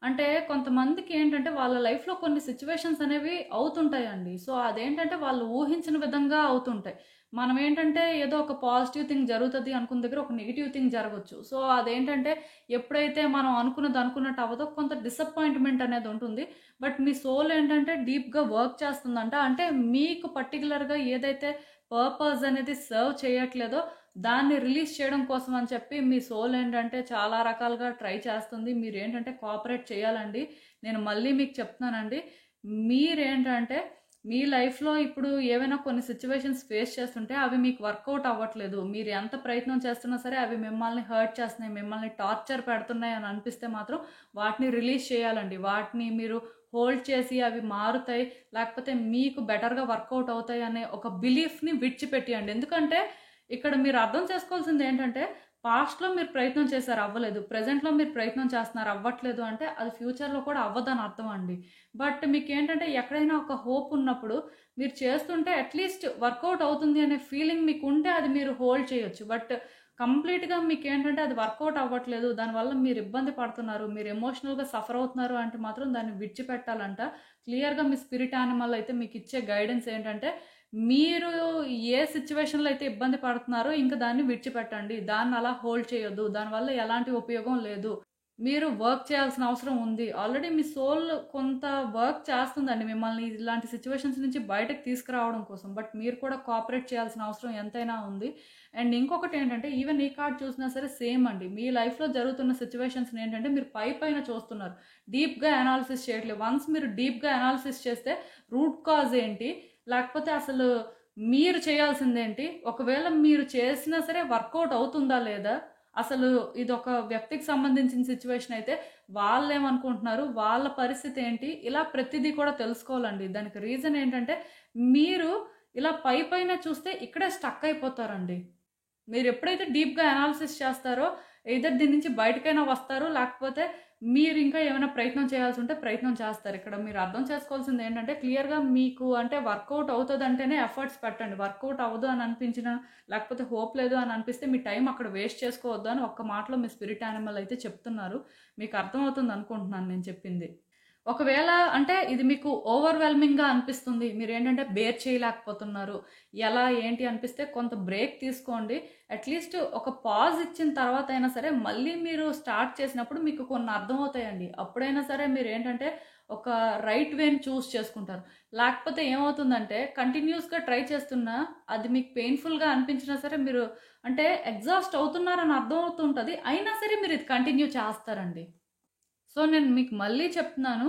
అంటే కొంతమందికి ఏంటంటే వాళ్ళ లైఫ్లో కొన్ని సిచ్యువేషన్స్ అనేవి అవుతుంటాయండి. సో అదేంటంటే వాళ్ళు ఊహించిన విధంగా అవుతుంటాయి. మనం ఏంటంటే ఏదో ఒక పాజిటివ్ థింగ్ జరుగుతుంది అనుకున్న దగ్గర ఒక నెగిటివ్ థింగ్ జరగవచ్చు. సో అదేంటంటే ఎప్పుడైతే మనం అనుకున్నది అనుకున్నట్టు అవ్వదో కొంత డిసప్పాయింట్మెంట్ అనేది ఉంటుంది. బట్ మీ సోల్ ఏంటంటే డీప్గా వర్క్ చేస్తుందంట. అంటే మీకు పర్టికులర్గా ఏదైతే పర్పస్ అనేది సర్వ్ చేయట్లేదో దాన్ని రిలీజ్ చేయడం కోసం అని చెప్పి మీ సోల్ ఏంటంటే చాలా రకాలుగా ట్రై చేస్తుంది. మీరు ఏంటంటే కోఆపరేట్ చేయాలండి. నేను మళ్ళీ మీకు చెప్తున్నానండి, మీరేంటంటే మీ లైఫ్లో ఇప్పుడు ఏవైనా కొన్ని సిచ్యువేషన్స్ ఫేస్ చేస్తుంటే అవి మీకు వర్కౌట్ అవ్వట్లేదు. మీరు ఎంత ప్రయత్నం చేస్తున్నా సరే అవి మిమ్మల్ని హర్ట్ చేస్తున్నాయి, మిమ్మల్ని టార్చర్ పెడుతున్నాయి అని అనిపిస్తే మాత్రం వాటిని రిలీజ్ చేయాలండి. వాటిని మీరు హోల్డ్ చేసి అవి మారుతాయి, లేకపోతే మీకు బెటర్గా వర్కౌట్ అవుతాయి అనే ఒక బిలీఫ్ని విడిచిపెట్టియండి. ఎందుకంటే ఇక్కడ మీరు అర్థం చేసుకోవాల్సింది ఏంటంటే, పాస్ట్లో మీరు ప్రయత్నం చేశారు అవ్వలేదు, ప్రజెంట్లో మీరు ప్రయత్నం చేస్తున్నారు అవ్వట్లేదు అంటే అది ఫ్యూచర్లో కూడా అవ్వదని అర్థం అండి. బట్ మీకు ఏంటంటే ఎక్కడైనా ఒక హోప్ ఉన్నప్పుడు మీరు చేస్తుంటే అట్లీస్ట్ వర్కౌట్ అవుతుంది అనే ఫీలింగ్ మీకు ఉంటే అది మీరు హోల్డ్ చేయొచ్చు. బట్ కంప్లీట్గా మీకు ఏంటంటే అది వర్కౌట్ అవ్వట్లేదు, దానివల్ల మీరు ఇబ్బంది పడుతున్నారు, మీరు ఎమోషనల్గా సఫర్ అవుతున్నారు అంటే మాత్రం దాన్ని విడిచిపెట్టాలంట. క్లియర్గా మీ స్పిరిట్ యానిమల్ అయితే మీకు ఇచ్చే గైడెన్స్ ఏంటంటే, మీరు ఏ సిచ్యువేషన్లో అయితే ఇబ్బంది పడుతున్నారో ఇంకా దాన్ని విడిచిపెట్టండి. దాన్ని అలా హోల్డ్ చేయొద్దు, దానివల్ల ఎలాంటి ఉపయోగం లేదు. మీరు వర్క్ చేయాల్సిన అవసరం ఉంది. ఆల్రెడీ మీ సోల్ కొంత వర్క్ చేస్తుందండి మిమ్మల్ని ఇలాంటి సిచ్యువేషన్స్ నుంచి బయటకు తీసుకురావడం కోసం. బట్ మీరు కూడా కోఆపరేట్ చేయాల్సిన అవసరం ఎంతైనా ఉంది. అండ్ ఇంకొకటి ఏంటంటే, ఈవెన్ ఈ కార్డ్ చూసినా సరే సేమ్ అండి, మీ లైఫ్లో జరుగుతున్న సిచ్యువేషన్స్ని ఏంటంటే మీరు పైన చూస్తున్నారు, డీప్గా అనాలిసిస్ చేయట్లేదు. వన్స్ మీరు డీప్గా అనాలిసిస్ చేస్తే రూట్ కాజ్ ఏంటి, లేకపోతే అసలు మీరు చేయాల్సిందేంటి, ఒకవేళ మీరు చేసినా సరే వర్కౌట్ అవుతుందా లేదా, అసలు ఇది ఒక వ్యక్తికి సంబంధించిన సిచ్యువేషన్ అయితే వాళ్ళు ఏమనుకుంటున్నారు, వాళ్ళ పరిస్థితి ఏంటి, ఇలా ప్రతిదీ కూడా తెలుసుకోవాలండి. దానికి రీజన్ ఏంటంటే, మీరు ఇలా పైన చూస్తే ఇక్కడే స్టక్ అయిపోతారండి. మీరు ఎప్పుడైతే డీప్గా అనాలిసిస్ చేస్తారో ఎయిదర్ దీని నుంచి బయటకైనా వస్తారు, లేకపోతే మీరు ఇంకా ఏమైనా ప్రయత్నం చేయాల్సి ఉంటే ప్రయత్నం చేస్తారు. ఇక్కడ మీరు అర్థం చేసుకోవాల్సింది ఏంటంటే క్లియర్‌గా మీకు అంటే వర్కౌట్ అవుతదంటేనే ఎఫర్ట్స్ పెట్టండి. వర్కౌట్ అవ్వదు అని అనిపించినా, లేకపోతే హోప్ లేదు అని అనిపిస్తే మీ టైం అక్కడ వేస్ట్ చేసుకోవద్దు అని ఒక్క మాటలో మీ స్పిరిట్ యానిమల్ అయితే చెప్తున్నారు. మీకు అర్థమవుతుంది అనుకుంటున్నాను నేను చెప్పింది. ఒకవేళ అంటే ఇది మీకు ఓవర్‌వెల్మింగ్‌గా అనిపిస్తుంది. మీరేంటంటే బేర్ చేయలేకపోతున్నారు. ఎలా ఏంటి అనిపిస్తే కొంత బ్రేక్ తీసుకోండి. అట్‌లీస్ట్ ఒక పాజ్ ఇచ్చిన తర్వాత అయినా సరే మళ్ళీ మీరు స్టార్ట్ చేసినప్పుడు మీకు కొన్ని అర్థమవుతాయండి. అప్పుడైనా సరే మీరేంటంటే ఒక రైట్ వేని చూజ్ చేసుకుంటారు. లేకపోతే ఏమవుతుందంటే కంటిన్యూయస్‌గా ట్రై చేస్తున్నా అది మీకు పెయిన్‌ఫుల్‌గా అనిపించినా సరే మీరు అంటే ఎగ్జాస్ట్ అవుతున్నారని అర్థమవుతూ ఉంటది. అయినా సరే మీరు ఇది కంటిన్యూ చేస్తారండి. సో నేను మీకు మళ్ళీ చెప్తున్నాను.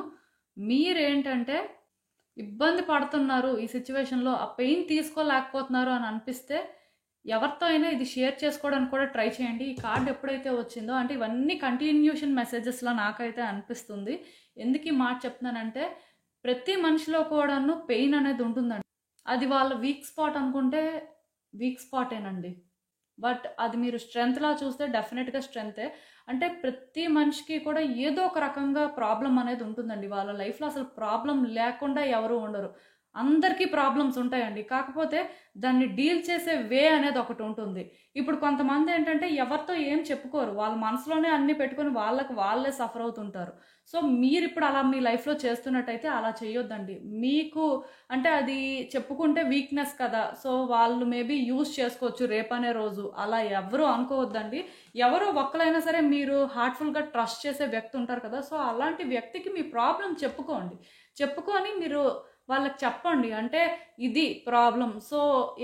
మీరేంటంటే ఇబ్బంది పడుతున్నారు ఈ సిట్యుయేషన్‌లో, ఆ పెయిన్ తీసుకోలేకపోతున్నారు అని అనిపిస్తే ఎవరితో అయినా ఇది షేర్ చేసుకోవడానికి కూడా ట్రై చేయండి. ఈ కార్డ్ ఎప్పుడైతే వచ్చిందో అంటే ఇవన్నీ కంటిన్యూషన్ మెసేజెస్‌లా నాకైతే అనిపిస్తుంది. ఎందుకు ఈ మాట చెప్తున్నానంటే ప్రతి మనిషిలో కూడాను పెయిన్ అనేది ఉంటుందండి. అది వాళ్ళ వీక్ స్పాట్ అనుకుంటే వీక్ స్పాటేనండి. బట్ అది మీరు స్ట్రెంగ్త్‌లా చూస్తే డెఫినెట్‌గా స్ట్రెంగ్తే. అంటే ప్రతి మనిషికి కూడా ఏదో ఒక రకంగా ప్రాబ్లమ్ అనేది ఉంటుందండి. వాళ్ళ లైఫ్‌లో అసలు ప్రాబ్లమ్ లేకుండా ఎవరు ఉండరు. అందరికీ ప్రాబ్లమ్స్ ఉంటాయండి. కాకపోతే దాన్ని డీల్ చేసే వే అనేది ఒకటి ఉంటుంది. ఇప్పుడు కొంతమంది ఏంటంటే ఎవరితో ఏం చెప్పుకోరు. వాళ్ళ మనసులోనే అన్నీ పెట్టుకొని వాళ్ళకి వాళ్ళే సఫర్ అవుతుంటారు. సో మీరిప్పుడు అలా మీ లైఫ్‌లో చేస్తున్నట్టయితే అలా చేయొద్దండి. మీకు అంటే అది చెప్పుకుంటే వీక్‌నెస్ కదా! సో వాళ్ళు మేబీ యూజ్ చేసుకోవచ్చు రేపనే రోజు. అలా ఎవ్వరూ అనుకోవద్దండి. ఎవరో ఒక్కలైనా సరే మీరు హార్ట్‌ఫుల్‌గా ట్రస్ట్ చేసే వ్యక్తి ఉంటారు కదా! సో అలాంటి వ్యక్తికి మీ ప్రాబ్లమ్ చెప్పుకోండి. చెప్పుకొని మీరు వాళ్ళకి చెప్పండి. అంటే ఇది ప్రాబ్లమ్. సో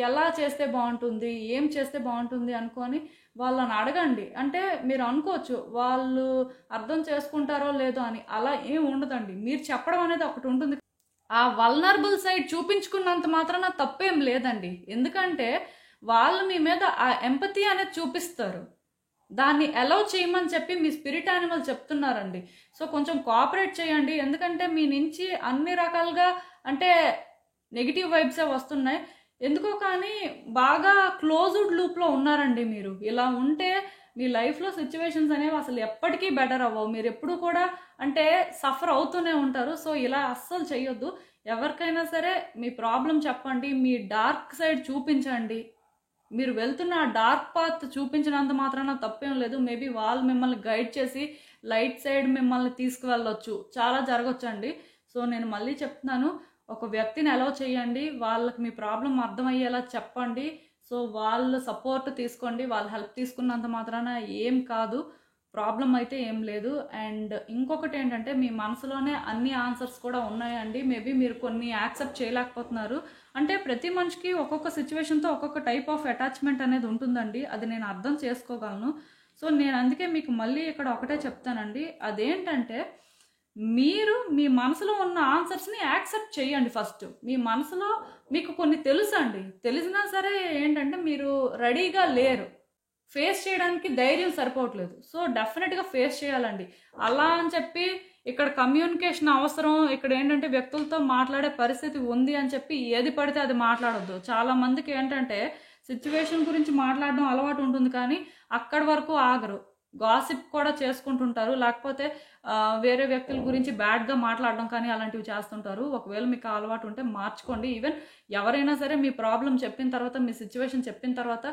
ఎలా చేస్తే బావుంటుంది? ఏం చేస్తే బావుంటుంది? అనుకోని వాళ్ళని అడగండి. అంటే మీరు అనుకోవచ్చు వాళ్ళు అర్థం చేసుకుంటారో లేదో అని. అలా ఏం ఉండదండి. మీరు చెప్పడం అనేది ఒకటి ఉంటుంది. ఆ వల్నరబుల్ సైడ్ చూపించుకున్నంత మాత్రాన తప్పేం లేదండి. ఎందుకంటే వాళ్ళు మీ మీద ఆ ఎంపతి అనేది చూపిస్తారు. దాన్ని అలౌ చేయమని చెప్పి మీ స్పిరిట్ యానిమల్ చెప్తున్నారండి. సో కొంచెం కోఆపరేట్ చేయండి. ఎందుకంటే మీ నుంచి అన్ని రకాలుగా అంటే నెగిటివ్ వైబ్సే వస్తున్నాయి. ఎందుకో కానీ బాగా క్లోజ్డ్ లూప్‌లో ఉన్నారండి మీరు. ఇలా ఉంటే మీ లైఫ్‌లో సిట్యుయేషన్స్ అనేవి అసలు ఎప్పటికీ బెటర్ అవ్వవు. మీరెప్పుడూ కూడా అంటే సఫర్ అవుతూనే ఉంటారు. సో ఇలా అస్సలు చేయొద్దు. ఎవరికైనా సరే మీ ప్రాబ్లమ్ చెప్పండి. మీ డార్క్ సైడ్ చూపించండి. మీరు వెళ్తున్న ఆ డార్క్ పాత్ చూపించినంత మాత్రాన తప్పేం లేదు. మేబీ వాళ్ళు మిమ్మల్ని గైడ్ చేసి లైట్ సైడ్ మిమ్మల్ని తీసుకువెళ్ళొచ్చు. చాలా జరగొచ్చండి. సో నేను మళ్ళీ చెప్తున్నాను. ఒక వ్యక్తిని అలౌ చేయండి. వాళ్ళకి మీ ప్రాబ్లమ్ అర్థమయ్యేలా చెప్పండి. సో వాళ్ళ సపోర్ట్ తీసుకోండి. వాళ్ళ హెల్ప్ తీసుకున్నంత మాత్రాన ఏం కాదు. ప్రాబ్లమ్ అయితే ఏం లేదు. అండ్ ఇంకొకటి ఏంటంటే మీ మనసులోనే అన్ని ఆన్సర్స్ కూడా ఉన్నాయండి. మేబీ మీరు కొన్ని యాక్సెప్ట్ చేయలేకపోతున్నారు. అంటే ప్రతి మనిషికి ఒక్కొక్క సిచ్యువేషన్తో ఒక్కొక్క టైప్ ఆఫ్ అటాచ్మెంట్ అనేది ఉంటుందండి. అది నేను అర్థం చేసుకోగలను. సో నేను అందుకే మీకు మళ్ళీ ఇక్కడ ఒకటే చెప్తానండి. అదేంటంటే మీరు మీ మనసులో ఉన్న ఆన్సర్స్ని యాక్సెప్ట్ చేయండి ఫస్ట్. మీ మనసులో మీకు కొన్ని తెలుసండి. తెలిసినా సరే ఏంటంటే మీరు రెడీగా లేరు. ఫేస్ చేయడానికి ధైర్యం సరిపోవట్లేదు. సో డెఫినెట్‌గా ఫేస్ చేయాలండి. అలా అని చెప్పి ఇక్కడ కమ్యూనికేషన్ అవసరం, ఇక్కడ ఏంటంటే వ్యక్తులతో మాట్లాడే పరిస్థితి ఉంది అని చెప్పి ఏది పడితే అది మాట్లాడొద్దు. చాలా మందికి ఏంటంటే సిట్యుయేషన్ గురించి మాట్లాడడం అలవాటు ఉంటుంది కానీ అక్కడి వరకు ఆగరు. గాసిప్ కూడా చేసుకుంటుంటారు. లేకపోతే వేరే వ్యక్తుల గురించి బ్యాడ్‌గా మాట్లాడడం కానీ అలాంటివి చేస్తుంటారు. ఒకవేళ మీకు ఆ అలవాటు ఉంటే మార్చుకోండి. ఈవెన్ ఎవరైనా సరే మీ ప్రాబ్లమ్ చెప్పిన తర్వాత, మీ సిట్యుయేషన్ చెప్పిన తర్వాత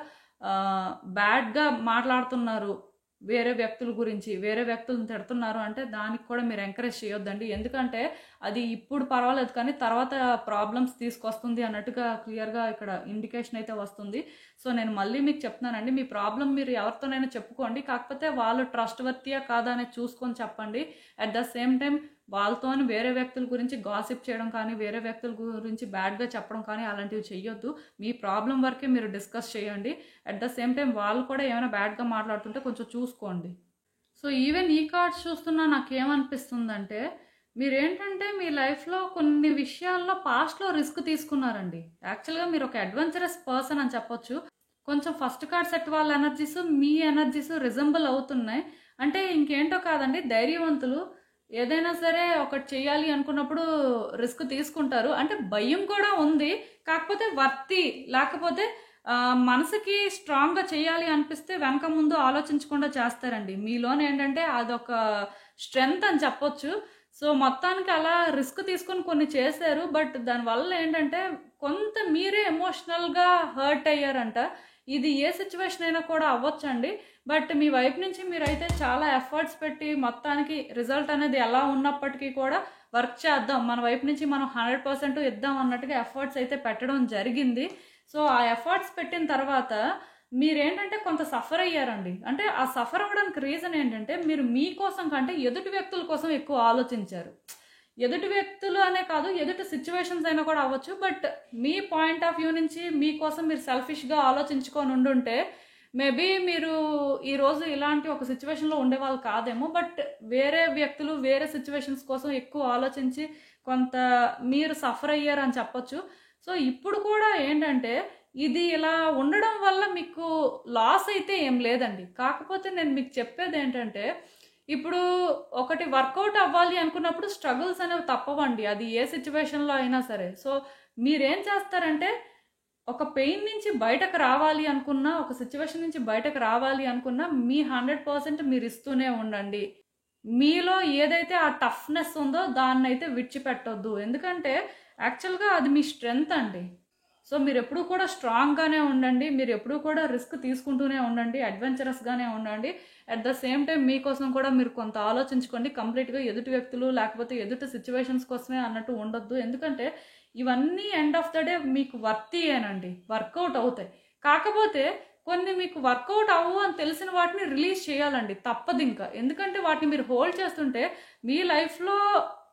బ్యాడ్‌గా మాట్లాడుతున్నారు వేరే వ్యక్తుల గురించి, వేరే వ్యక్తులను తిడుతున్నారు అంటే దానికి కూడా మీరు ఎంకరేజ్ చేయొద్దండి. ఎందుకంటే అది ఇప్పుడు పర్వాలేదు కానీ తర్వాత ప్రాబ్లమ్స్ తీసుకొస్తుంది అన్నట్టుగా క్లియర్‌గా ఇక్కడ ఇండికేషన్ అయితే వస్తుంది. సో నేను మళ్ళీ మీకు చెప్తున్నానండి. మీ ప్రాబ్లమ్ మీరు ఎవరితోనైనా చెప్పుకోండి. కాకపోతే వాళ్ళు ట్రస్ట్ వర్తియా కాదా అనేది చూసుకొని చెప్పండి. అట్ ద సేమ్ టైం వాళ్ళతోని వేరే వ్యక్తుల గురించి గాసిప్ చేయడం కానీ, వేరే వ్యక్తుల గురించి బ్యాడ్‌గా చెప్పడం కానీ అలాంటివి చెయ్యొద్దు. మీ ప్రాబ్లమ్ వరకే మీరు డిస్కస్ చేయండి. అట్ ద సేమ్ టైం వాళ్ళు కూడా ఏమైనా బ్యాడ్‌గా మాట్లాడుతుంటే కొంచెం చూసుకోండి. సో ఈవెన్ ఈ కార్డ్స్ చూస్తున్నా నాకేమనిపిస్తుందంటే మీరేంటంటే మీ లైఫ్‌లో కొన్ని విషయాల్లో పాస్ట్‌లో రిస్క్ తీసుకున్నారండి. యాక్చువల్‌గా మీరు ఒక అడ్వెంచరస్ పర్సన్ అని చెప్పొచ్చు. కొంచెం ఫస్ట్ కార్డ్ సెట్ వాళ్ళ ఎనర్జీస్, మీ ఎనర్జీస్ రిజెంబుల్ అవుతున్నాయి. అంటే ఇంకేంటో కాదండి ధైర్యవంతులు. ఏదైనా సరే ఒకటి చేయాలి అనుకున్నప్పుడు రిస్క్ తీసుకుంటారు. అంటే భయం కూడా ఉంది. కాకపోతే వర్తి లేకపోతే మనసుకి స్ట్రాంగ్‌గా చేయాలి అనిపిస్తే వెనక ముందు ఆలోచించకుండా చేస్తారండి. మీలోనేంటంటే అదొక స్ట్రెంగ్త్ అని చెప్పొచ్చు. సో మొత్తానికి అలా రిస్క్ తీసుకొని కొన్ని చేశారు. బట్ దానివల్ల ఏంటంటే కొంత మీరే ఎమోషనల్గా హర్ట్ అయ్యారంట. ఇది ఏ సిచ్యువేషన్ అయినా కూడా అవ్వచ్చండి. బట్ మీ వైపు నుంచి మీరైతే చాలా ఎఫర్ట్స్ పెట్టి మొత్తానికి రిజల్ట్ అనేది ఎలా ఉన్నప్పటికీ కూడా వర్క్ చేద్దాం, మన వైపు నుంచి మనం 100% ఇద్దాం అన్నట్టుగా ఎఫర్ట్స్ అయితే పెట్టడం జరిగింది. సో ఆ ఎఫర్ట్స్ పెట్టిన తర్వాత మీరేంటంటే కొంత సఫర్ అయ్యారండి. అంటే ఆ సఫర్ అవ్వడానికి రీజన్ ఏంటంటే మీరు మీకోసం కంటే ఎదుటి వ్యక్తుల కోసం ఎక్కువ ఆలోచించారు. ఎదుటి వ్యక్తులు అనే కాదు, ఎదుటి సిచ్యువేషన్స్ అయినా కూడా అవ్వచ్చు. But me point of view నుంచి మీకోసం మీరు సెల్ఫిష్గా ఆలోచించుకొని ఉండుంటే మేబీ మీరు ఈరోజు ఇలాంటి ఒక సిచ్యువేషన్లో ఉండేవాళ్ళు కాదేమో. బట్ వేరే వ్యక్తులు వేరే సిచ్యువేషన్స్ కోసం ఎక్కువ ఆలోచించి కొంత మీరు సఫర్ అయ్యారని చెప్పొచ్చు. సో ఇప్పుడు కూడా ఏంటంటే ఇది ఇలా ఉండడం వల్ల మీకు లాస్ అయితే ఏం లేదండి. కాకపోతే నేను మీకు చెప్పేది ఏంటంటే ఇప్పుడు ఒకటి వర్కౌట్ అవ్వాలి అనుకున్నప్పుడు స్ట్రగుల్స్ అనేవి తప్పవండి, అది ఏ సిచ్యువేషన్లో అయినా సరే. సో మీరేం చేస్తారంటే ఒక పెయిన్ నుంచి బయటకు రావాలి అనుకున్నా, ఒక సిచ్యువేషన్ నుంచి బయటకు రావాలి అనుకున్నా మీ 100% మీరు ఇస్తూనే ఉండండి. మీలో ఏదైతే ఆ టఫ్నెస్ ఉందో దాన్ని అయితే విడిచిపెట్టొద్దు. ఎందుకంటే యాక్చువల్గా అది మీ స్ట్రెంగ్త్ అండి. సో మీరు ఎప్పుడూ కూడా స్ట్రాంగ్గానే ఉండండి, మీరు ఎప్పుడూ కూడా రిస్క్ తీసుకుంటూనే ఉండండి, అడ్వెంచరస్గానే ఉండండి. అట్ ద సేమ్ టైం మీకోసం కూడా మీరు కొంత ఆలోచించుకోండి. కంప్లీట్గా ఎదుటి వ్యక్తులు లేకపోతే ఎదుటి సిచ్యువేషన్స్ కోసమే అన్నట్టు ఉండొద్దు. ఎందుకంటే ఇవన్నీ ఎండ్ ఆఫ్ ద డే మీకు వర్తీయేనండి, వర్కౌట్ అవుతాయి. కాకపోతే కొన్ని మీకు వర్కౌట్ అవ్వు అని తెలిసిన వాటిని రిలీజ్ చేయాలండి, తప్పదు ఇంకా. ఎందుకంటే వాటిని మీరు హోల్డ్ చేస్తుంటే మీ లైఫ్లో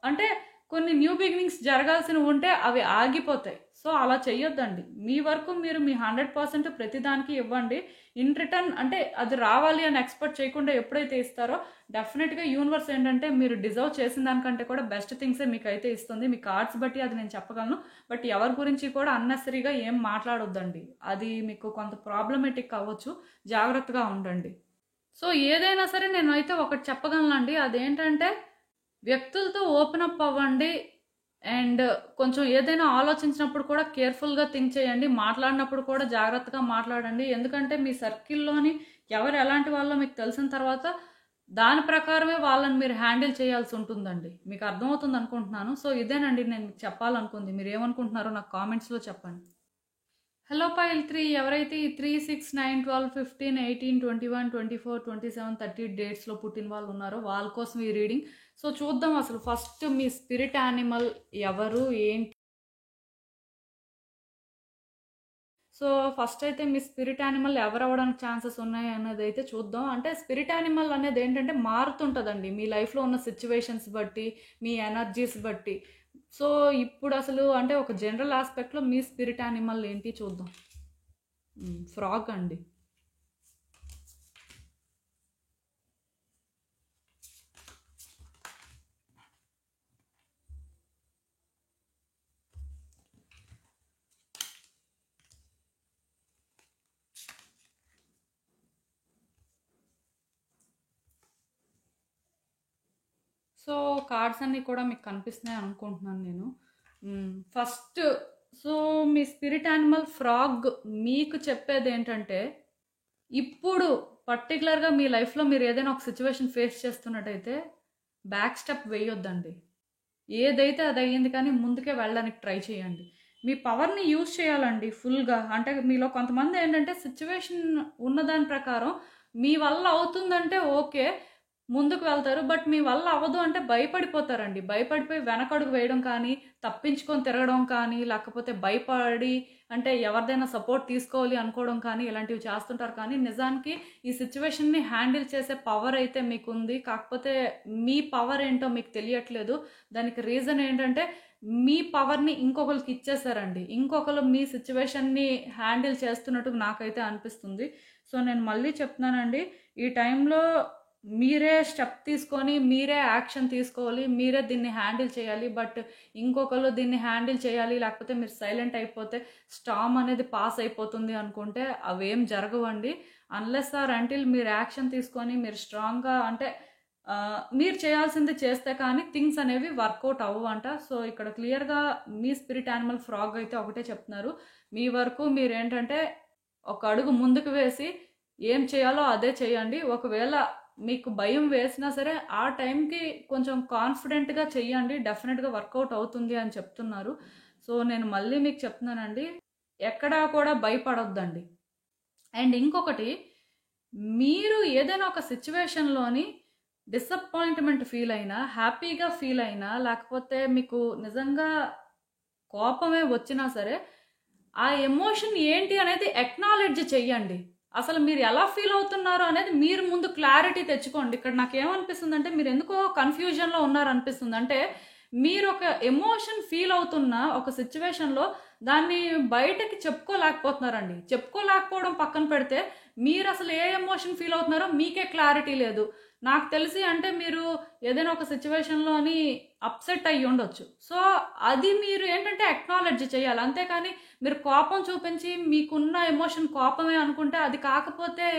అంటే కొన్ని న్యూ బిగినింగ్స్ జరగాల్సినవి ఉంటే అవి ఆగిపోతాయి. సో అలా చెయ్యొద్దండి. మీ వరకు మీరు మీ 100% ప్రతిదానికి ఇవ్వండి. ఇన్ రిటర్న్ అంటే అది రావాలి అని ఎక్స్పెక్ట్ చేయకుండా ఎప్పుడైతే ఇస్తారో డెఫినెట్గా యూనివర్స్ ఏంటంటే మీరు డిజర్వ్ చేసిన దానికంటే కూడా బెస్ట్ థింగ్సే మీకు అయితే ఇస్తుంది. మీ కార్డ్స్ బట్టి అది నేను చెప్పగలను. బట్ ఎవరి గురించి కూడా అన్నెసరీగా ఏం మాట్లాడొద్దండి, అది మీకు కొంత ప్రాబ్లమేటిక్ అవ్వచ్చు. జాగ్రత్తగా ఉండండి. సో ఏదైనా సరే నేను అయితే ఒకటి చెప్పగలనండి, అదేంటంటే వ్యక్తులతో ఓపెన్ అప్ అవ్వండి. అండ్ కొంచెం ఏదైనా ఆలోచించినప్పుడు కూడా కేర్ఫుల్గా థింక్ చేయండి. మాట్లాడినప్పుడు కూడా జాగ్రత్తగా మాట్లాడండి. ఎందుకంటే మీ సర్కిల్లోని ఎవరు ఎలాంటి వాళ్ళో మీకు తెలిసిన తర్వాత దాని ప్రకారమే వాళ్ళని మీరు హ్యాండిల్ చేయాల్సి ఉంటుందండి. మీకు అర్థమవుతుంది అనుకుంటున్నాను. సో ఇదేనండి నేను మీకు చెప్పాలనుకుంది. మీరు ఏమనుకుంటున్నారో నాకు కామెంట్స్లో చెప్పండి. హలో పైల్ 3, ఎవరైతే ఈ 3, 6, 9, 12, 15, 18, 21, 24, 27, 30 డేట్స్లో పుట్టిన వాళ్ళు ఉన్నారో వాళ్ళ కోసం ఈ రీడింగ్. సో చూద్దాం అసలు ఫస్ట్ మీ స్పిరిట్ యానిమల్ ఎవరు ఏంటి. సో ఫస్ట్ అయితే మీ స్పిరిట్ యానిమల్ ఎవరు అవ్వడానికి ఛాన్సెస్ ఉన్నాయి అన్నది అయితే చూద్దాం. అంటే స్పిరిట్ యానిమల్ అనేది ఏంటంటే మారుతుంటుందండి మీ లైఫ్లో ఉన్న సిచ్యువేషన్స్ బట్టి, మీ ఎనర్జీస్ బట్టి. సో ఇప్పుడు అసలు అంటే ఒక జనరల్ ఆస్పెక్ట్లో మీ స్పిరిట్ యానిమల్ ఏంటి చూద్దాం. ఫ్రాగ్ అండి. సో కార్డ్స్ అన్నీ కూడా మీకు కనిపిస్తున్నాయి అనుకుంటున్నాను నేను. ఫస్ట్ సో మీ స్పిరిట్ యానిమల్ ఫ్రాగ్ మీకు చెప్పేది ఏంటంటే ఇప్పుడు పర్టికులర్గా మీ లైఫ్లో మీరు ఏదైనా ఒక సిచ్యువేషన్ ఫేస్ చేస్తున్నట్టయితే బ్యాక్ స్టెప్ వేయొద్దండి. ఏదైతే అది అయ్యింది కానీ ముందుకే వెళ్ళడానికి ట్రై చేయండి. మీ పవర్ని యూజ్ చేయాలండి ఫుల్గా. అంటే మీలో కొంతమంది ఏంటంటే సిచ్యువేషన్ ఉన్నదాని ప్రకారం మీ వల్ల అవుతుందంటే ఓకే ముందుకు వెళ్తారు. బట్ మీ వల్ల అవ్వదు అంటే భయపడిపోతారండి. భయపడిపోయి వెనకడుగు వేయడం కానీ, తప్పించుకొని తిరగడం కానీ, లేకపోతే భయపడి అంటే ఎవరిదైనా సపోర్ట్ తీసుకోవాలి అనుకోవడం కానీ ఇలాంటివి చేస్తుంటారు. కానీ నిజానికి ఈ సిచ్యువేషన్ని హ్యాండిల్ చేసే పవర్ అయితే మీకు ఉంది. కాకపోతే మీ పవర్ ఏంటో మీకు తెలియట్లేదు. దానికి రీజన్ ఏంటంటే మీ పవర్ని ఇంకొకరికి ఇచ్చేసారండి. ఇంకొకరు మీ సిచ్యువేషన్ని హ్యాండిల్ చేస్తున్నట్టు నాకైతే అనిపిస్తుంది. సో నేను మళ్ళీ చెప్తున్నానండి, ఈ టైంలో మీరే స్టెప్ తీసుకొని మీరే యాక్షన్ తీసుకోవాలి, మీరే దీన్ని హ్యాండిల్ చేయాలి. బట్ ఇంకొకరు దీన్ని హ్యాండిల్ చేయాలి లేకపోతే మీరు సైలెంట్ అయిపోతే స్టామ్ అనేది పాస్ అయిపోతుంది అనుకుంటే అవేం జరగవండి. అన్లెస్ ఆర్ అంటిల్ మీరు యాక్షన్ తీసుకొని మీరు స్ట్రాంగ్గా అంటే మీరు చేయాల్సింది చేస్తే కానీ థింగ్స్ అనేవి వర్కౌట్ అవ్వంట. సో ఇక్కడ క్లియర్గా మీ స్పిరిట్ యానిమల్ ఫ్రాగ్ అయితే ఒకటే చెప్తున్నారు, మీ వరకు మీరేంటంటే ఒక అడుగు ముందుకు వేసి ఏం చేయాలో అదే చేయండి. ఒకవేళ మీకు భయం వేసినా సరే ఆ టైంకి కొంచెం కాన్ఫిడెంట్గా చెయ్యండి, డెఫినెట్గా వర్కౌట్ అవుతుంది అని చెప్తున్నారు. సో నేను మళ్ళీ మీకు చెప్తున్నానండి, ఎక్కడా కూడా భయపడొద్దండి. అండ్ ఇంకొకటి, మీరు ఏదైనా ఒక సిచ్యువేషన్లోని డిసప్పాయింట్మెంట్ ఫీల్ అయినా, హ్యాపీగా ఫీల్ అయినా, లేకపోతే మీకు నిజంగా కోపమే వచ్చినా సరే ఆ ఎమోషన్ ఏంటి అనేది ఎక్నాలెడ్జ్ చెయ్యండి. అసలు మీరు ఎలా ఫీల్ అవుతున్నారు అనేది మీరు ముందు క్లారిటీ తెచ్చుకోండి. ఇక్కడ నాకేమనిపిస్తుంది అంటే, మీరు ఎందుకో కన్ఫ్యూజన్లో ఉన్నారనిపిస్తుంది. అంటే మీరు ఒక ఎమోషన్ ఫీల్ అవుతున్న ఒక సిచ్యువేషన్లో దాన్ని బయటకి చెప్పుకోలేకపోతున్నారండి. చెప్పుకోలేకపోవడం పక్కన పెడితే మీరు అసలు ఏ ఎమోషన్ ఫీల్ అవుతున్నారో మీకే క్లారిటీ లేదు. నాకు తెలిసి అంటే మీరు ఏదైనా ఒక సిచ్యువేషన్లోని అప్సెట్ అయ్యి ఉండొచ్చు. సో అది మీరు ఏంటంటే ఎక్నాలెడ్జ్ చేయాలి. అంతేకాని మీరు కోపం చూపించి మీకున్న ఎమోషన్ కోపమే అనుకుంటే అది కాకపోతే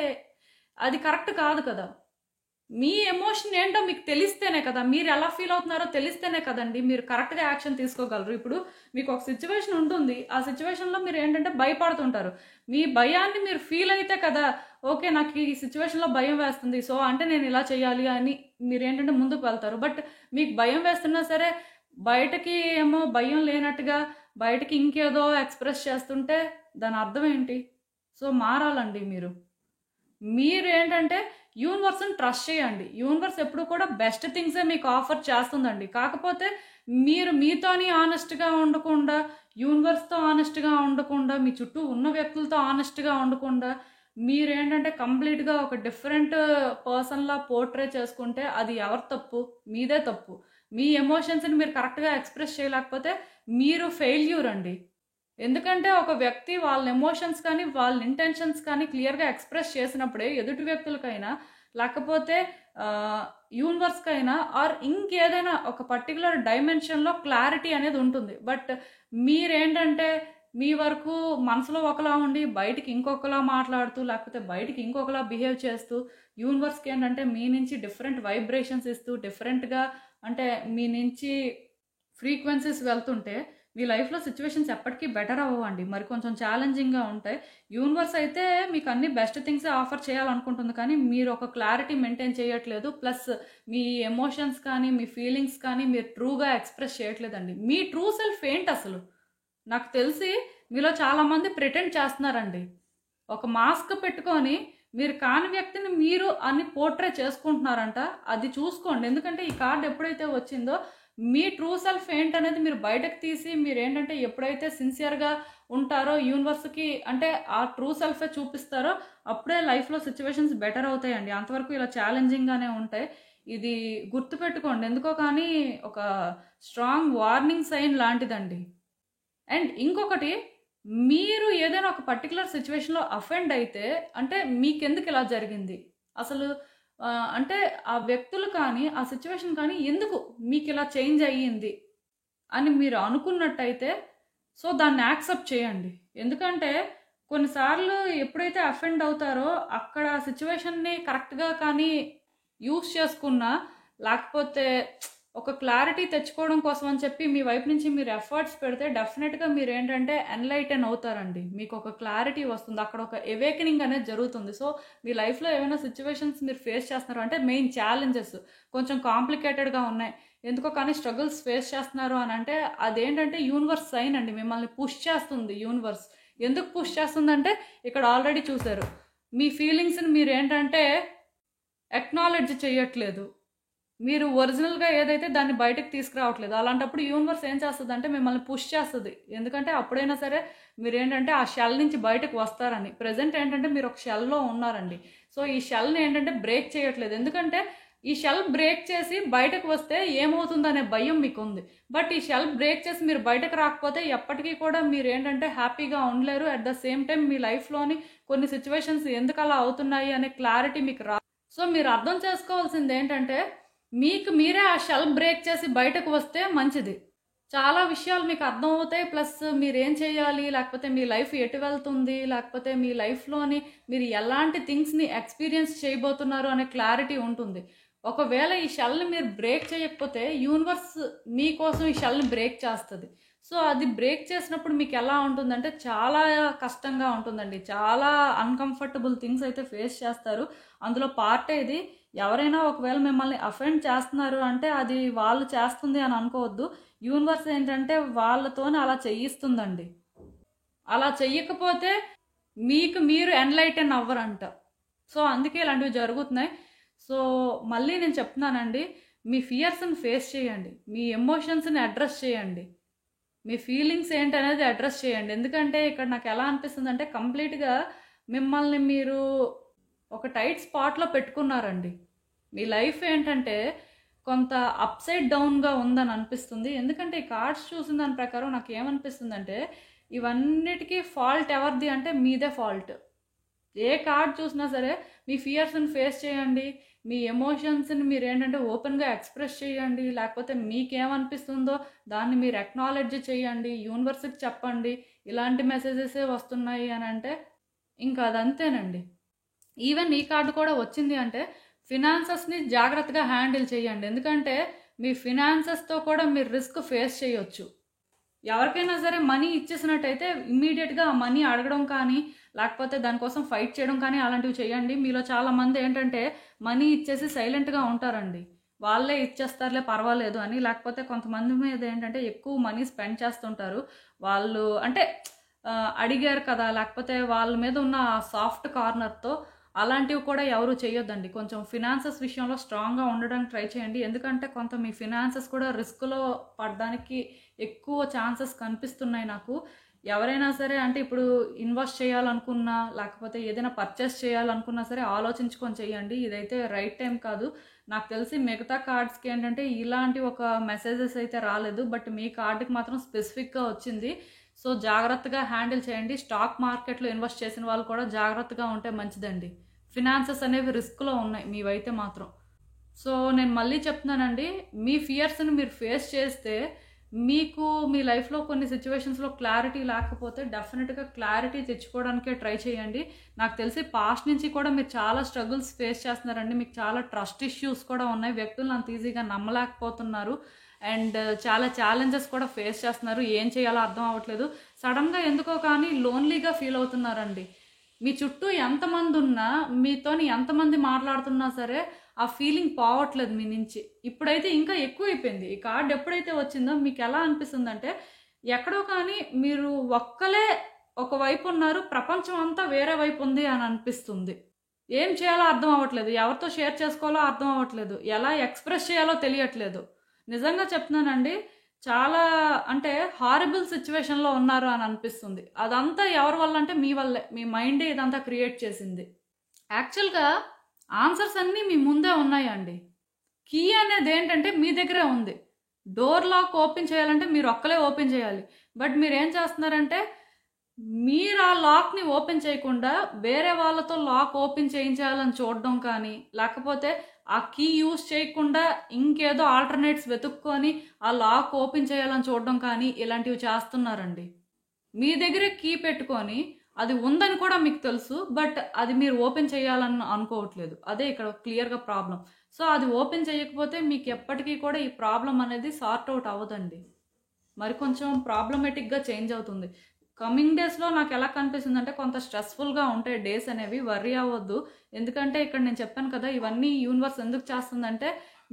అది కరెక్ట్ కాదు కదా. మీ ఎమోషన్ ఏంటో మీకు తెలిస్తేనే కదా, మీరు ఎలా ఫీల్ అవుతున్నారో తెలిస్తేనే కదండి మీరు కరెక్ట్గా యాక్షన్ తీసుకోగలరు. ఇప్పుడు మీకు ఒక సిచ్యువేషన్ ఉంటుంది, ఆ సిచ్యువేషన్లో మీరు ఏంటంటే భయపడుతుంటారు. మీ భయాన్ని మీరు ఫీల్ అయితే కదా, ఓకే నాకు ఈ సిచ్యువేషన్లో భయం వేస్తుంది, సో అంటే నేను ఇలా చేయాలి అని మీరు ఏంటంటే ముందుకు వెళ్తారు. బట్ మీకు భయం వేస్తున్నా సరే బయటకి ఏమో భయం లేనట్టుగా బయటకి ఇంకేదో ఎక్స్ప్రెస్ చేస్తుంటే దాని అర్థం ఏంటి? సో మారాలండి మీరు. మీరేంటంటే యూనివర్స్ని ట్రస్ట్ చేయండి. యూనివర్స్ ఎప్పుడు కూడా బెస్ట్ థింగ్సే మీకు ఆఫర్ చేస్తుందండి. కాకపోతే మీరు మీతోని ఆనెస్ట్గా ఉండకుండా, యూనివర్స్తో ఆనెస్ట్గా ఉండకుండా, మీ చుట్టూ ఉన్న వ్యక్తులతో ఆనెస్ట్గా ఉండకుండా మీరేంటంటే కంప్లీట్గా ఒక డిఫరెంట్ పర్సన్లా పోర్ట్రే చేసుకుంటే అది ఎవరి తప్పు? మీదే తప్పు. మీ ఎమోషన్స్ని మీరు కరెక్ట్గా ఎక్స్ప్రెస్ చేయలేకపోతే మీరు ఫెయిల్యూర్ అండి. ఎందుకంటే ఒక వ్యక్తి వాళ్ళ ఎమోషన్స్ కానీ వాళ్ళ ఇంటెన్షన్స్ కానీ క్లియర్గా ఎక్స్ప్రెస్ చేసినప్పుడే ఎదుటి వ్యక్తులకైనా, లేకపోతే యూనివర్స్కైనా ఆర్ ఇంకేదైనా ఒక పర్టికులర్ డైమెన్షన్లో క్లారిటీ అనేది ఉంటుంది. బట్ మీరేంటంటే మీ వరకు మనసులో ఒకలా ఉండి బయటికి ఇంకొకలా మాట్లాడుతూ, లేకపోతే బయటికి ఇంకొకలా బిహేవ్ చేస్తూ, యూనివర్స్కి ఏంటంటే మీ నుంచి డిఫరెంట్ వైబ్రేషన్స్ ఇస్తూ, డిఫరెంట్గా అంటే మీ నుంచి ఫ్రీక్వెన్సీస్ వెళ్తుంటే మీ లైఫ్లో సిచ్యువేషన్స్ ఎప్పటికీ బెటర్ అవ్వండి, మరి కొంచెం ఛాలెంజింగ్గా ఉంటాయి. యూనివర్స్ అయితే మీకు అన్ని బెస్ట్ థింగ్సే ఆఫర్ చేయాలనుకుంటుంది, కానీ మీరు ఒక క్లారిటీ మెయింటైన్ చేయట్లేదు. ప్లస్ మీ ఎమోషన్స్ కానీ మీ ఫీలింగ్స్ కానీ మీరు ట్రూగా ఎక్స్ప్రెస్ చేయట్లేదండి. మీ ట్రూ సెల్ఫ్ ఏంటి అసలు? నాకు తెలిసి మీలో చాలామంది ప్రిటెండ్ చేస్తున్నారండి. ఒక మాస్క్ పెట్టుకొని మీరు కాని వ్యక్తిని మీరు అని పోర్ట్రే చేసుకుంటున్నారంట. అది చూసుకోండి. ఎందుకంటే ఈ కార్డ్ ఎప్పుడైతే వచ్చిందో మీ ట్రూ సెల్ఫ్ ఏంటనేది మీరు బయటకు తీసి మీరు ఏంటంటే ఎప్పుడైతే సిన్సియర్గా ఉంటారో, యూనివర్స్కి అంటే ఆ ట్రూ సెల్ఫే చూపిస్తారో అప్పుడే లైఫ్లో సిచ్యువేషన్స్ బెటర్ అవుతాయండి. అంతవరకు ఇలా ఛాలెంజింగ్గానే ఉంటాయి. ఇది గుర్తుపెట్టుకోండి. ఎందుకో కానీ ఒక స్ట్రాంగ్ వార్నింగ్ సైన్ లాంటిదండి. అండ్ ఇంకొకటి, మీరు ఏదైనా ఒక పర్టికులర్ సిచ్యువేషన్లో అఫెండ్ అయితే అంటే మీకెందుకు ఇలా జరిగింది అసలు, అంటే ఆ వ్యక్తులు కానీ ఆ సిచ్యువేషన్ కానీ ఎందుకు మీకు ఇలా చేంజ్ అయ్యింది అని మీరు అనుకున్నట్టయితే సో దాన్ని యాక్సెప్ట్ చేయండి. ఎందుకంటే కొన్నిసార్లు ఎప్పుడైతే అఫెండ్ అవుతారో అక్కడ ఆ సిచ్యువేషన్ని కరెక్ట్గా కానీ యూస్ చేసుకున్నా, లేకపోతే ఒక క్లారిటీ తెచ్చుకోవడం కోసం అని చెప్పి మీ వైపు నుంచి మీరు ఎఫర్ట్స్ పెడితే డెఫినెట్గా మీరు ఏంటంటే ఎన్లైటన్ అవుతారండి. మీకు ఒక క్లారిటీ వస్తుంది, అక్కడ ఒక అవేకనింగ్ అనేది జరుగుతుంది. సో మీ లైఫ్లో ఏమైనా సిచ్యువేషన్స్ మీరు ఫేస్ చేస్తున్నారు అంటే మెయిన్ ఛాలెంజెస్ కొంచెం కాంప్లికేటెడ్గా ఉన్నాయి, ఎందుకో కానీ స్ట్రగుల్స్ ఫేస్ చేస్తున్నారు అని అంటే అదేంటంటే యూనివర్స్ సైన్ అండి. మిమ్మల్ని పుష్ చేస్తుంది యూనివర్స్. ఎందుకు పుష్ చేస్తుందంటే ఇక్కడ ఆల్రెడీ చూసారు, మీ ఫీలింగ్స్ని మీరు ఏంటంటే ఎక్నాలెడ్జ్ చేయట్లేదు, మీరు ఒరిజినల్గా ఏదైతే దాన్ని బయటకు తీసుకురావట్లేదు. అలాంటప్పుడు యూనివర్స్ ఏం చేస్తుంది అంటే మిమ్మల్ని పుష్ చేస్తుంది. ఎందుకంటే అప్పుడైనా సరే మీరు ఏంటంటే ఆ షెల్ నుంచి బయటకు వస్తారని. ప్రజెంట్ ఏంటంటే మీరు ఒక షెల్లో ఉన్నారండి. సో ఈ షెల్ని ఏంటంటే బ్రేక్ చేయట్లేదు. ఎందుకంటే ఈ షెల్ బ్రేక్ చేసి బయటకు వస్తే ఏమవుతుందనే భయం మీకు ఉంది. బట్ ఈ షెల్ బ్రేక్ చేసి మీరు బయటకు రాకపోతే ఎప్పటికీ కూడా మీరు ఏంటంటే హ్యాపీగా ఉండలేరు. అట్ ద సేమ్ టైం మీ లైఫ్లోని కొన్ని సిచ్యువేషన్స్ ఎందుకు అలా అవుతున్నాయి అనే క్లారిటీ మీకు రా. సో మీరు అర్థం చేసుకోవాల్సింది ఏంటంటే మీకు మీరే ఆ షెల్ బ్రేక్ చేసి బయటకు వస్తే మంచిది. చాలా విషయాలు మీకు అర్థం అవుతాయి. ప్లస్ మీరు ఏం చేయాలి, లేకపోతే మీ లైఫ్ ఎటు వెళ్తుంది, లేకపోతే మీ లైఫ్లోని మీరు ఎలాంటి థింగ్స్ని ఎక్స్పీరియన్స్ చేయబోతున్నారు అనే క్లారిటీ ఉంటుంది. ఒకవేళ ఈ షెల్ని మీరు బ్రేక్ చేయకపోతే యూనివర్స్ మీకోసం ఈ షెల్ని బ్రేక్ చేస్తుంది. సో అది బ్రేక్ చేసినప్పుడు మీకు ఎలా ఉంటుందంటే చాలా కష్టంగా ఉంటుందండి. చాలా అన్‌కంఫర్టబుల్ థింగ్స్ అయితే ఫేస్ చేస్తారు. అందులో పార్టే ఇది. ఎవరైనా ఒకవేళ మిమ్మల్ని అఫెండ్ చేస్తున్నారు అంటే అది వాళ్ళు చేస్తుంది అని అనుకోవద్దు. యూనివర్స్ ఏంటంటే వాళ్ళతోనే అలా చేయిస్తుందండి. అలా చెయ్యకపోతే మీకు మీరు ఎన్‌లైటెన్ అవ్వరంట. సో అందుకే ఇలాంటివి జరుగుతున్నాయి. సో మళ్ళీ నేను చెప్తున్నానండి, మీ ఫియర్స్‌ని ఫేస్ చేయండి. మీ ఎమోషన్స్‌ని అడ్రెస్ చేయండి. మీ ఫీలింగ్స్ ఏంటనేది అడ్రెస్ చేయండి. ఎందుకంటే ఇక్కడ నాకు ఎలా అనిపిస్తుందంటే కంప్లీట్‌గా మిమ్మల్ని మీరు ఒక టైట్ స్పాట్‌లో పెట్టుకున్నారండి. మీ లైఫ్ ఏంటంటే కొంత అప్‌సైడ్ డౌన్‌గా ఉందని అనిపిస్తుంది. ఎందుకంటే ఈ కార్డ్స్ చూసిన దాని ప్రకారం నాకేమనిపిస్తుందంటే ఇవన్నిటికి ఫాల్ట్ ఎవరిది అంటే మీదే ఫాల్ట్. ఏ కార్డ్ చూసినా సరే మీ ఫియర్స్ని ఫేస్ చేయండి. మీ ఎమోషన్స్ని మీరు ఏంటంటే ఓపెన్గా ఎక్స్ప్రెస్ చేయండి. లేకపోతే మీకేమనిపిస్తుందో దాన్ని మీరు అక్నాలెడ్జ్ చేయండి. యూనివర్స్కి చెప్పండి ఇలాంటి మెసేజెసే వస్తున్నాయి అని అంటే ఇంకా అదంతేనండి. ఈవెన్ ఈ కార్డు కూడా వచ్చింది అంటే ఫినాన్సెస్ని జాగ్రత్తగా హ్యాండిల్ చేయండి. ఎందుకంటే మీ ఫినాన్సెస్తో కూడా మీరు రిస్క్ ఫేస్ చేయొచ్చు. ఎవరికైనా సరే మనీ ఇచ్చేసినట్టయితే ఇమ్మీడియట్గా ఆ మనీ అడగడం కానీ లేకపోతే దానికోసం ఫైట్ చేయడం కానీ అలాంటివి చేయండి. మీలో చాలామంది ఏంటంటే మనీ ఇచ్చేసి సైలెంట్గా ఉంటారండి. వాళ్ళే ఇచ్చేస్తారులే పర్వాలేదు అని. లేకపోతే కొంతమంది మీద ఏంటంటే ఎక్కువ మనీ స్పెండ్ చేస్తుంటారు. వాళ్ళు అంటే అడిగారు కదా, లేకపోతే వాళ్ళ మీద ఉన్న సాఫ్ట్ కార్నర్తో అలాంటివి కూడా ఎవరు చేయొద్దండి. కొంచెం ఫినాన్సెస్ విషయంలో స్ట్రాంగ్గా ఉండడానికి ట్రై చేయండి. ఎందుకంటే కొంత మీ ఫినాన్సెస్ కూడా రిస్క్లో పడడానికి ఎక్కువ ఛాన్సెస్ కనిపిస్తున్నాయి నాకు. ఎవరైనా సరే అంటే ఇప్పుడు ఇన్వెస్ట్ చేయాలనుకున్నా లేకపోతే ఏదైనా పర్చేస్ చేయాలనుకున్నా సరే ఆలోచించుకొని చేయండి. ఇదైతే రైట్ టైం కాదు. నాకు తెలిసి మిగతా కార్డ్స్కి ఏంటంటే ఇలాంటి ఒక మెసేజెస్ అయితే రాలేదు. బట్ మీ కార్డుకి మాత్రం స్పెసిఫిక్గా వచ్చింది. సో జాగ్రత్తగా హ్యాండిల్ చేయండి. స్టాక్ మార్కెట్లో ఇన్వెస్ట్ చేసిన వాళ్ళు కూడా జాగ్రత్తగా ఉంటే మంచిదండి. ఫినాన్సెస్ అనేవి రిస్క్లో ఉన్నాయి మీవైతే మాత్రం. సో నేను మళ్ళీ చెప్తున్నానండి, మీ ఫియర్స్ని మీరు ఫేస్ చేస్తే మీకు మీ లైఫ్లో కొన్ని సిచ్యువేషన్స్లో క్లారిటీ లేకపోతే డెఫినెట్గా క్లారిటీ తెచ్చుకోవడానికే ట్రై చేయండి. నాకు తెలిసి పాస్ట్ నుంచి కూడా మీరు చాలా స్ట్రగుల్స్ ఫేస్ చేస్తున్నారండి. మీకు చాలా ట్రస్ట్ ఇష్యూస్ కూడా ఉన్నాయి. వ్యక్తులను అంత ఈజీగా నమ్మలేకపోతున్నారు. అండ్ చాలా ఛాలెంజెస్ కూడా ఫేస్ చేస్తున్నారు. ఏం చేయాలో అర్థం అవ్వట్లేదు. సడన్గా ఎందుకో కానీ లోన్లీగా ఫీల్ అవుతున్నారండి. మీ చుట్టూ ఎంతమంది ఉన్నా మీతోని ఎంతమంది మాట్లాడుతున్నా సరే ఆ ఫీలింగ్ పోవట్లేదు మీ నుంచి. ఇప్పుడైతే ఇంకా ఎక్కువైపోయింది. ఈ కార్డ్ ఎప్పుడైతే వచ్చిందో మీకు ఎలా అనిపిస్తుందంటే ఎక్కడో కానీ మీరు ఒక్కలే ఒకవైపు ఉన్నారు, ప్రపంచం అంతా వేరే వైపు ఉంది అని అనిపిస్తుంది. ఏం చేయాలో అర్థం అవ్వట్లేదు, ఎవరితో షేర్ చేసుకోవాలో అర్థం అవ్వట్లేదు, ఎలా ఎక్స్ప్రెస్ చేయాలో తెలియట్లేదు. నిజంగా చెప్తున్నానండి, చాలా అంటే హారబుల్ సిచ్యువేషన్లో ఉన్నారు అని అనిపిస్తుంది. అదంతా ఎవరి వల్ల అంటే మీ వల్లే. మీ మైండే ఇదంతా క్రియేట్ చేసింది. యాక్చువల్గా ఆన్సర్స్ అన్నీ మీ ముందే ఉన్నాయండి. కీ అనేది ఏంటంటే మీ దగ్గరే ఉంది. డోర్ లాక్ ఓపెన్ చేయాలంటే మీరు ఒక్కలే ఓపెన్ చేయాలి. బట్ మీరు ఏం చేస్తున్నారంటే మీరు ఆ లాక్ని ఓపెన్ చేయకుండా వేరే వాళ్ళతో లాక్ ఓపెన్ చేయించాలని చూడడం కానీ లేకపోతే ఆ కీ యూజ్ చేయకుండా ఇంకేదో ఆల్టర్నేట్స్ వెతుక్కొని ఆ లాక్ ఓపెన్ చేయాలని చూడడం కానీ ఇలాంటివి చేస్తున్నారండి. మీ దగ్గరే కీ పెట్టుకొని అది ఉందని కూడా మీకు తెలుసు, బట్ అది మీరు ఓపెన్ చేయాలని అనుకోవట్లేదు. అదే ఇక్కడ క్లియర్గా ప్రాబ్లం. సో అది ఓపెన్ చేయకపోతే మీకు ఎప్పటికీ కూడా ఈ ప్రాబ్లం అనేది సార్ట్ అవుట్ అవ్వదండి. మరి కొంచెం ప్రాబ్లమేటిక్గా చేంజ్ అవుతుంది. కమింగ్ డేస్లో నాకు ఎలా కనిపిస్తుంది అంటే కొంత స్ట్రెస్ఫుల్గా ఉంటాయి డేస్ అనేవి. వర్రీ అవ్వద్దు. ఎందుకంటే ఇక్కడ నేను చెప్పాను కదా, ఇవన్నీ యూనివర్స్ ఎందుకు చేస్తుందంటే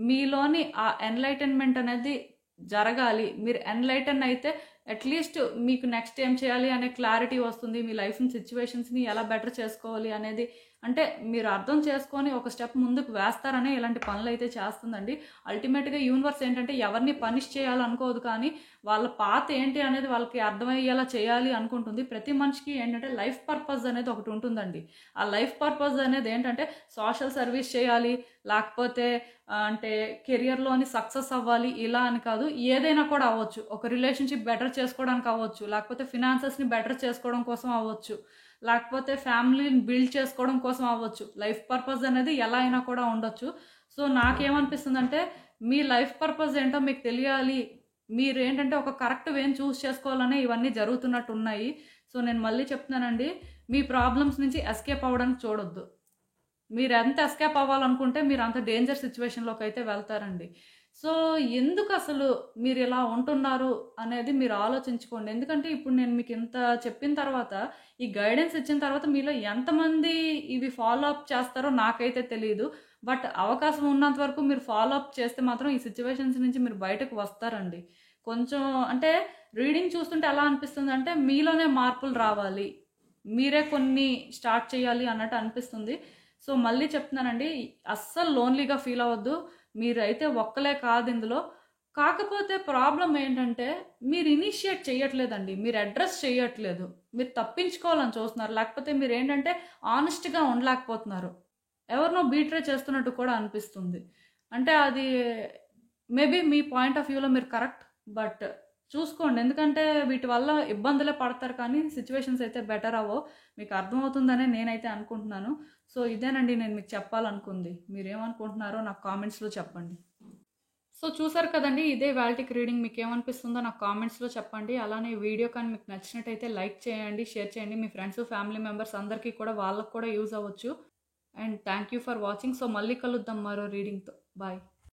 మీలోని ఆ ఎన్లైటన్మెంట్ అనేది జరగాలి. మీరు ఎన్లైటన్ అయితే అట్లీస్ట్ మీకు నెక్స్ట్ ఏం చేయాలి అనే క్లారిటీ వస్తుంది. మీ లైఫ్ని సిచ్యువేషన్స్ని ఎలా బెటర్ చేసుకోవాలి అనేది అంటే మీరు అర్థం చేసుకొని ఒక స్టెప్ ముందుకు వేస్తారనే ఇలాంటి పనులు అయితే చేస్తుందండి. అల్టిమేట్గా యూనివర్స్ ఏంటంటే ఎవరిని పనిష్ చేయాలనుకోదు, కానీ వాళ్ళ పాత ఏంటి అనేది వాళ్ళకి అర్థమయ్యేలా చేయాలి అనుకుంటుంది. ప్రతి మనిషికి ఏంటంటే లైఫ్ పర్పస్ అనేది ఒకటి ఉంటుందండి. ఆ లైఫ్ పర్పస్ అనేది ఏంటంటే సోషల్ సర్వీస్ చేయాలి, లేకపోతే అంటే కెరియర్లోని సక్సెస్ అవ్వాలి ఇలా అని కాదు. ఏదైనా కూడా అవ్వచ్చు. ఒక రిలేషన్షిప్ బెటర్ చేసుకోవడానికి అవ్వచ్చు, లేకపోతే ఫినాన్సెస్ని బెటర్ చేసుకోవడం కోసం అవ్వచ్చు, లేకపోతే ఫ్యామిలీని బిల్డ్ చేసుకోవడం కోసం అవ్వచ్చు. లైఫ్ పర్పస్ అనేది ఎలా అయినా కూడా ఉండొచ్చు. సో నాకేమనిపిస్తుందంటే మీ లైఫ్ పర్పస్ ఏంటో మీకు తెలియాలి. మీరు ఏంటంటే ఒక కరెక్ట్ వేని చూస్ చేసుకోవాలనే ఇవన్నీ జరుగుతున్నట్టు ఉన్నాయి. సో నేను మళ్ళీ చెప్తున్నానండి, మీ ప్రాబ్లమ్స్ నుంచి ఎస్కేప్ అవ్వడానికి చూడొద్దు. మీరు ఎంత ఎస్కేప్ అవ్వాలనుకుంటే మీరు అంత డేంజర్ సిచ్యువేషన్లోకి అయితే వెళ్తారండి. సో ఎందుకు అసలు మీరు ఇలా ఉంటున్నారు అనేది మీరు ఆలోచించుకోండి. ఎందుకంటే ఇప్పుడు నేను మీకు ఇంత చెప్పిన తర్వాత, ఈ గైడెన్స్ ఇచ్చిన తర్వాత మీలో ఎంతమంది ఇవి ఫాలో అప్ చేస్తారో నాకైతే తెలీదు. బట్ అవకాశం ఉన్నంత వరకు మీరు ఫాలో అప్ చేస్తే మాత్రం ఈ సిట్యుయేషన్స్ నుంచి మీరు బయటకు వస్తారండి. కొంచెం అంటే రీడింగ్ చూస్తుంటే ఎలా అనిపిస్తుందంటే మీలోనే మార్పులు రావాలి, మీరే కొన్ని స్టార్ట్ చేయాలి అన్నట్టు అనిపిస్తుంది. సో మళ్ళీ చెప్తున్నానండి, అస్సలు లోన్లీగా ఫీల్ అవ్వద్దు. మీరైతే ఒక్కలే కాదు ఇందులో. కాకపోతే ప్రాబ్లం ఏంటంటే మీరు ఇనిషియేట్ చేయట్లేదండి, మీరు అడ్రస్ చేయట్లేదు, మీరు తప్పించుకోవాలని చూస్తున్నారు. లేకపోతే మీరు ఏంటంటే ఆనెస్ట్గా ఉండలేకపోతున్నారు, ఎవరినో బీట్రే చేస్తున్నట్టు కూడా అనిపిస్తుంది. అంటే అది మేబీ మీ పాయింట్ ఆఫ్ వ్యూలో మీరు కరెక్ట్, బట్ చూసుకోండి. ఎందుకంటే వీటి వల్ల ఇబ్బందులే పడతారు కానీ సిచ్యువేషన్స్ అయితే బెటర్ అవ్వవు. మీకు అర్థమవుతుందనే నేనైతే అనుకుంటున్నాను. సో ఇదేనండి నేను మీకు చెప్పాలనుకుంది. మీరేమనుకుంటున్నారో నాకు కామెంట్స్లో చెప్పండి. సో చూసారు కదండి, ఇదే వాల్టిక్ రీడింగ్. మీకు ఏమనిపిస్తుందో నాకు కామెంట్స్లో చెప్పండి. అలానే వీడియో కానీ మీకు నచ్చినట్టయితే లైక్ చేయండి, షేర్ చేయండి. మీ ఫ్రెండ్స్ ఫ్యామిలీ మెంబర్స్ అందరికీ కూడా, వాళ్ళకు కూడా యూజ్ అవ్వచ్చు. And thank you for watching. So మళ్ళీ కలుద్దాం మరో రీడింగ్తో. బాయ్.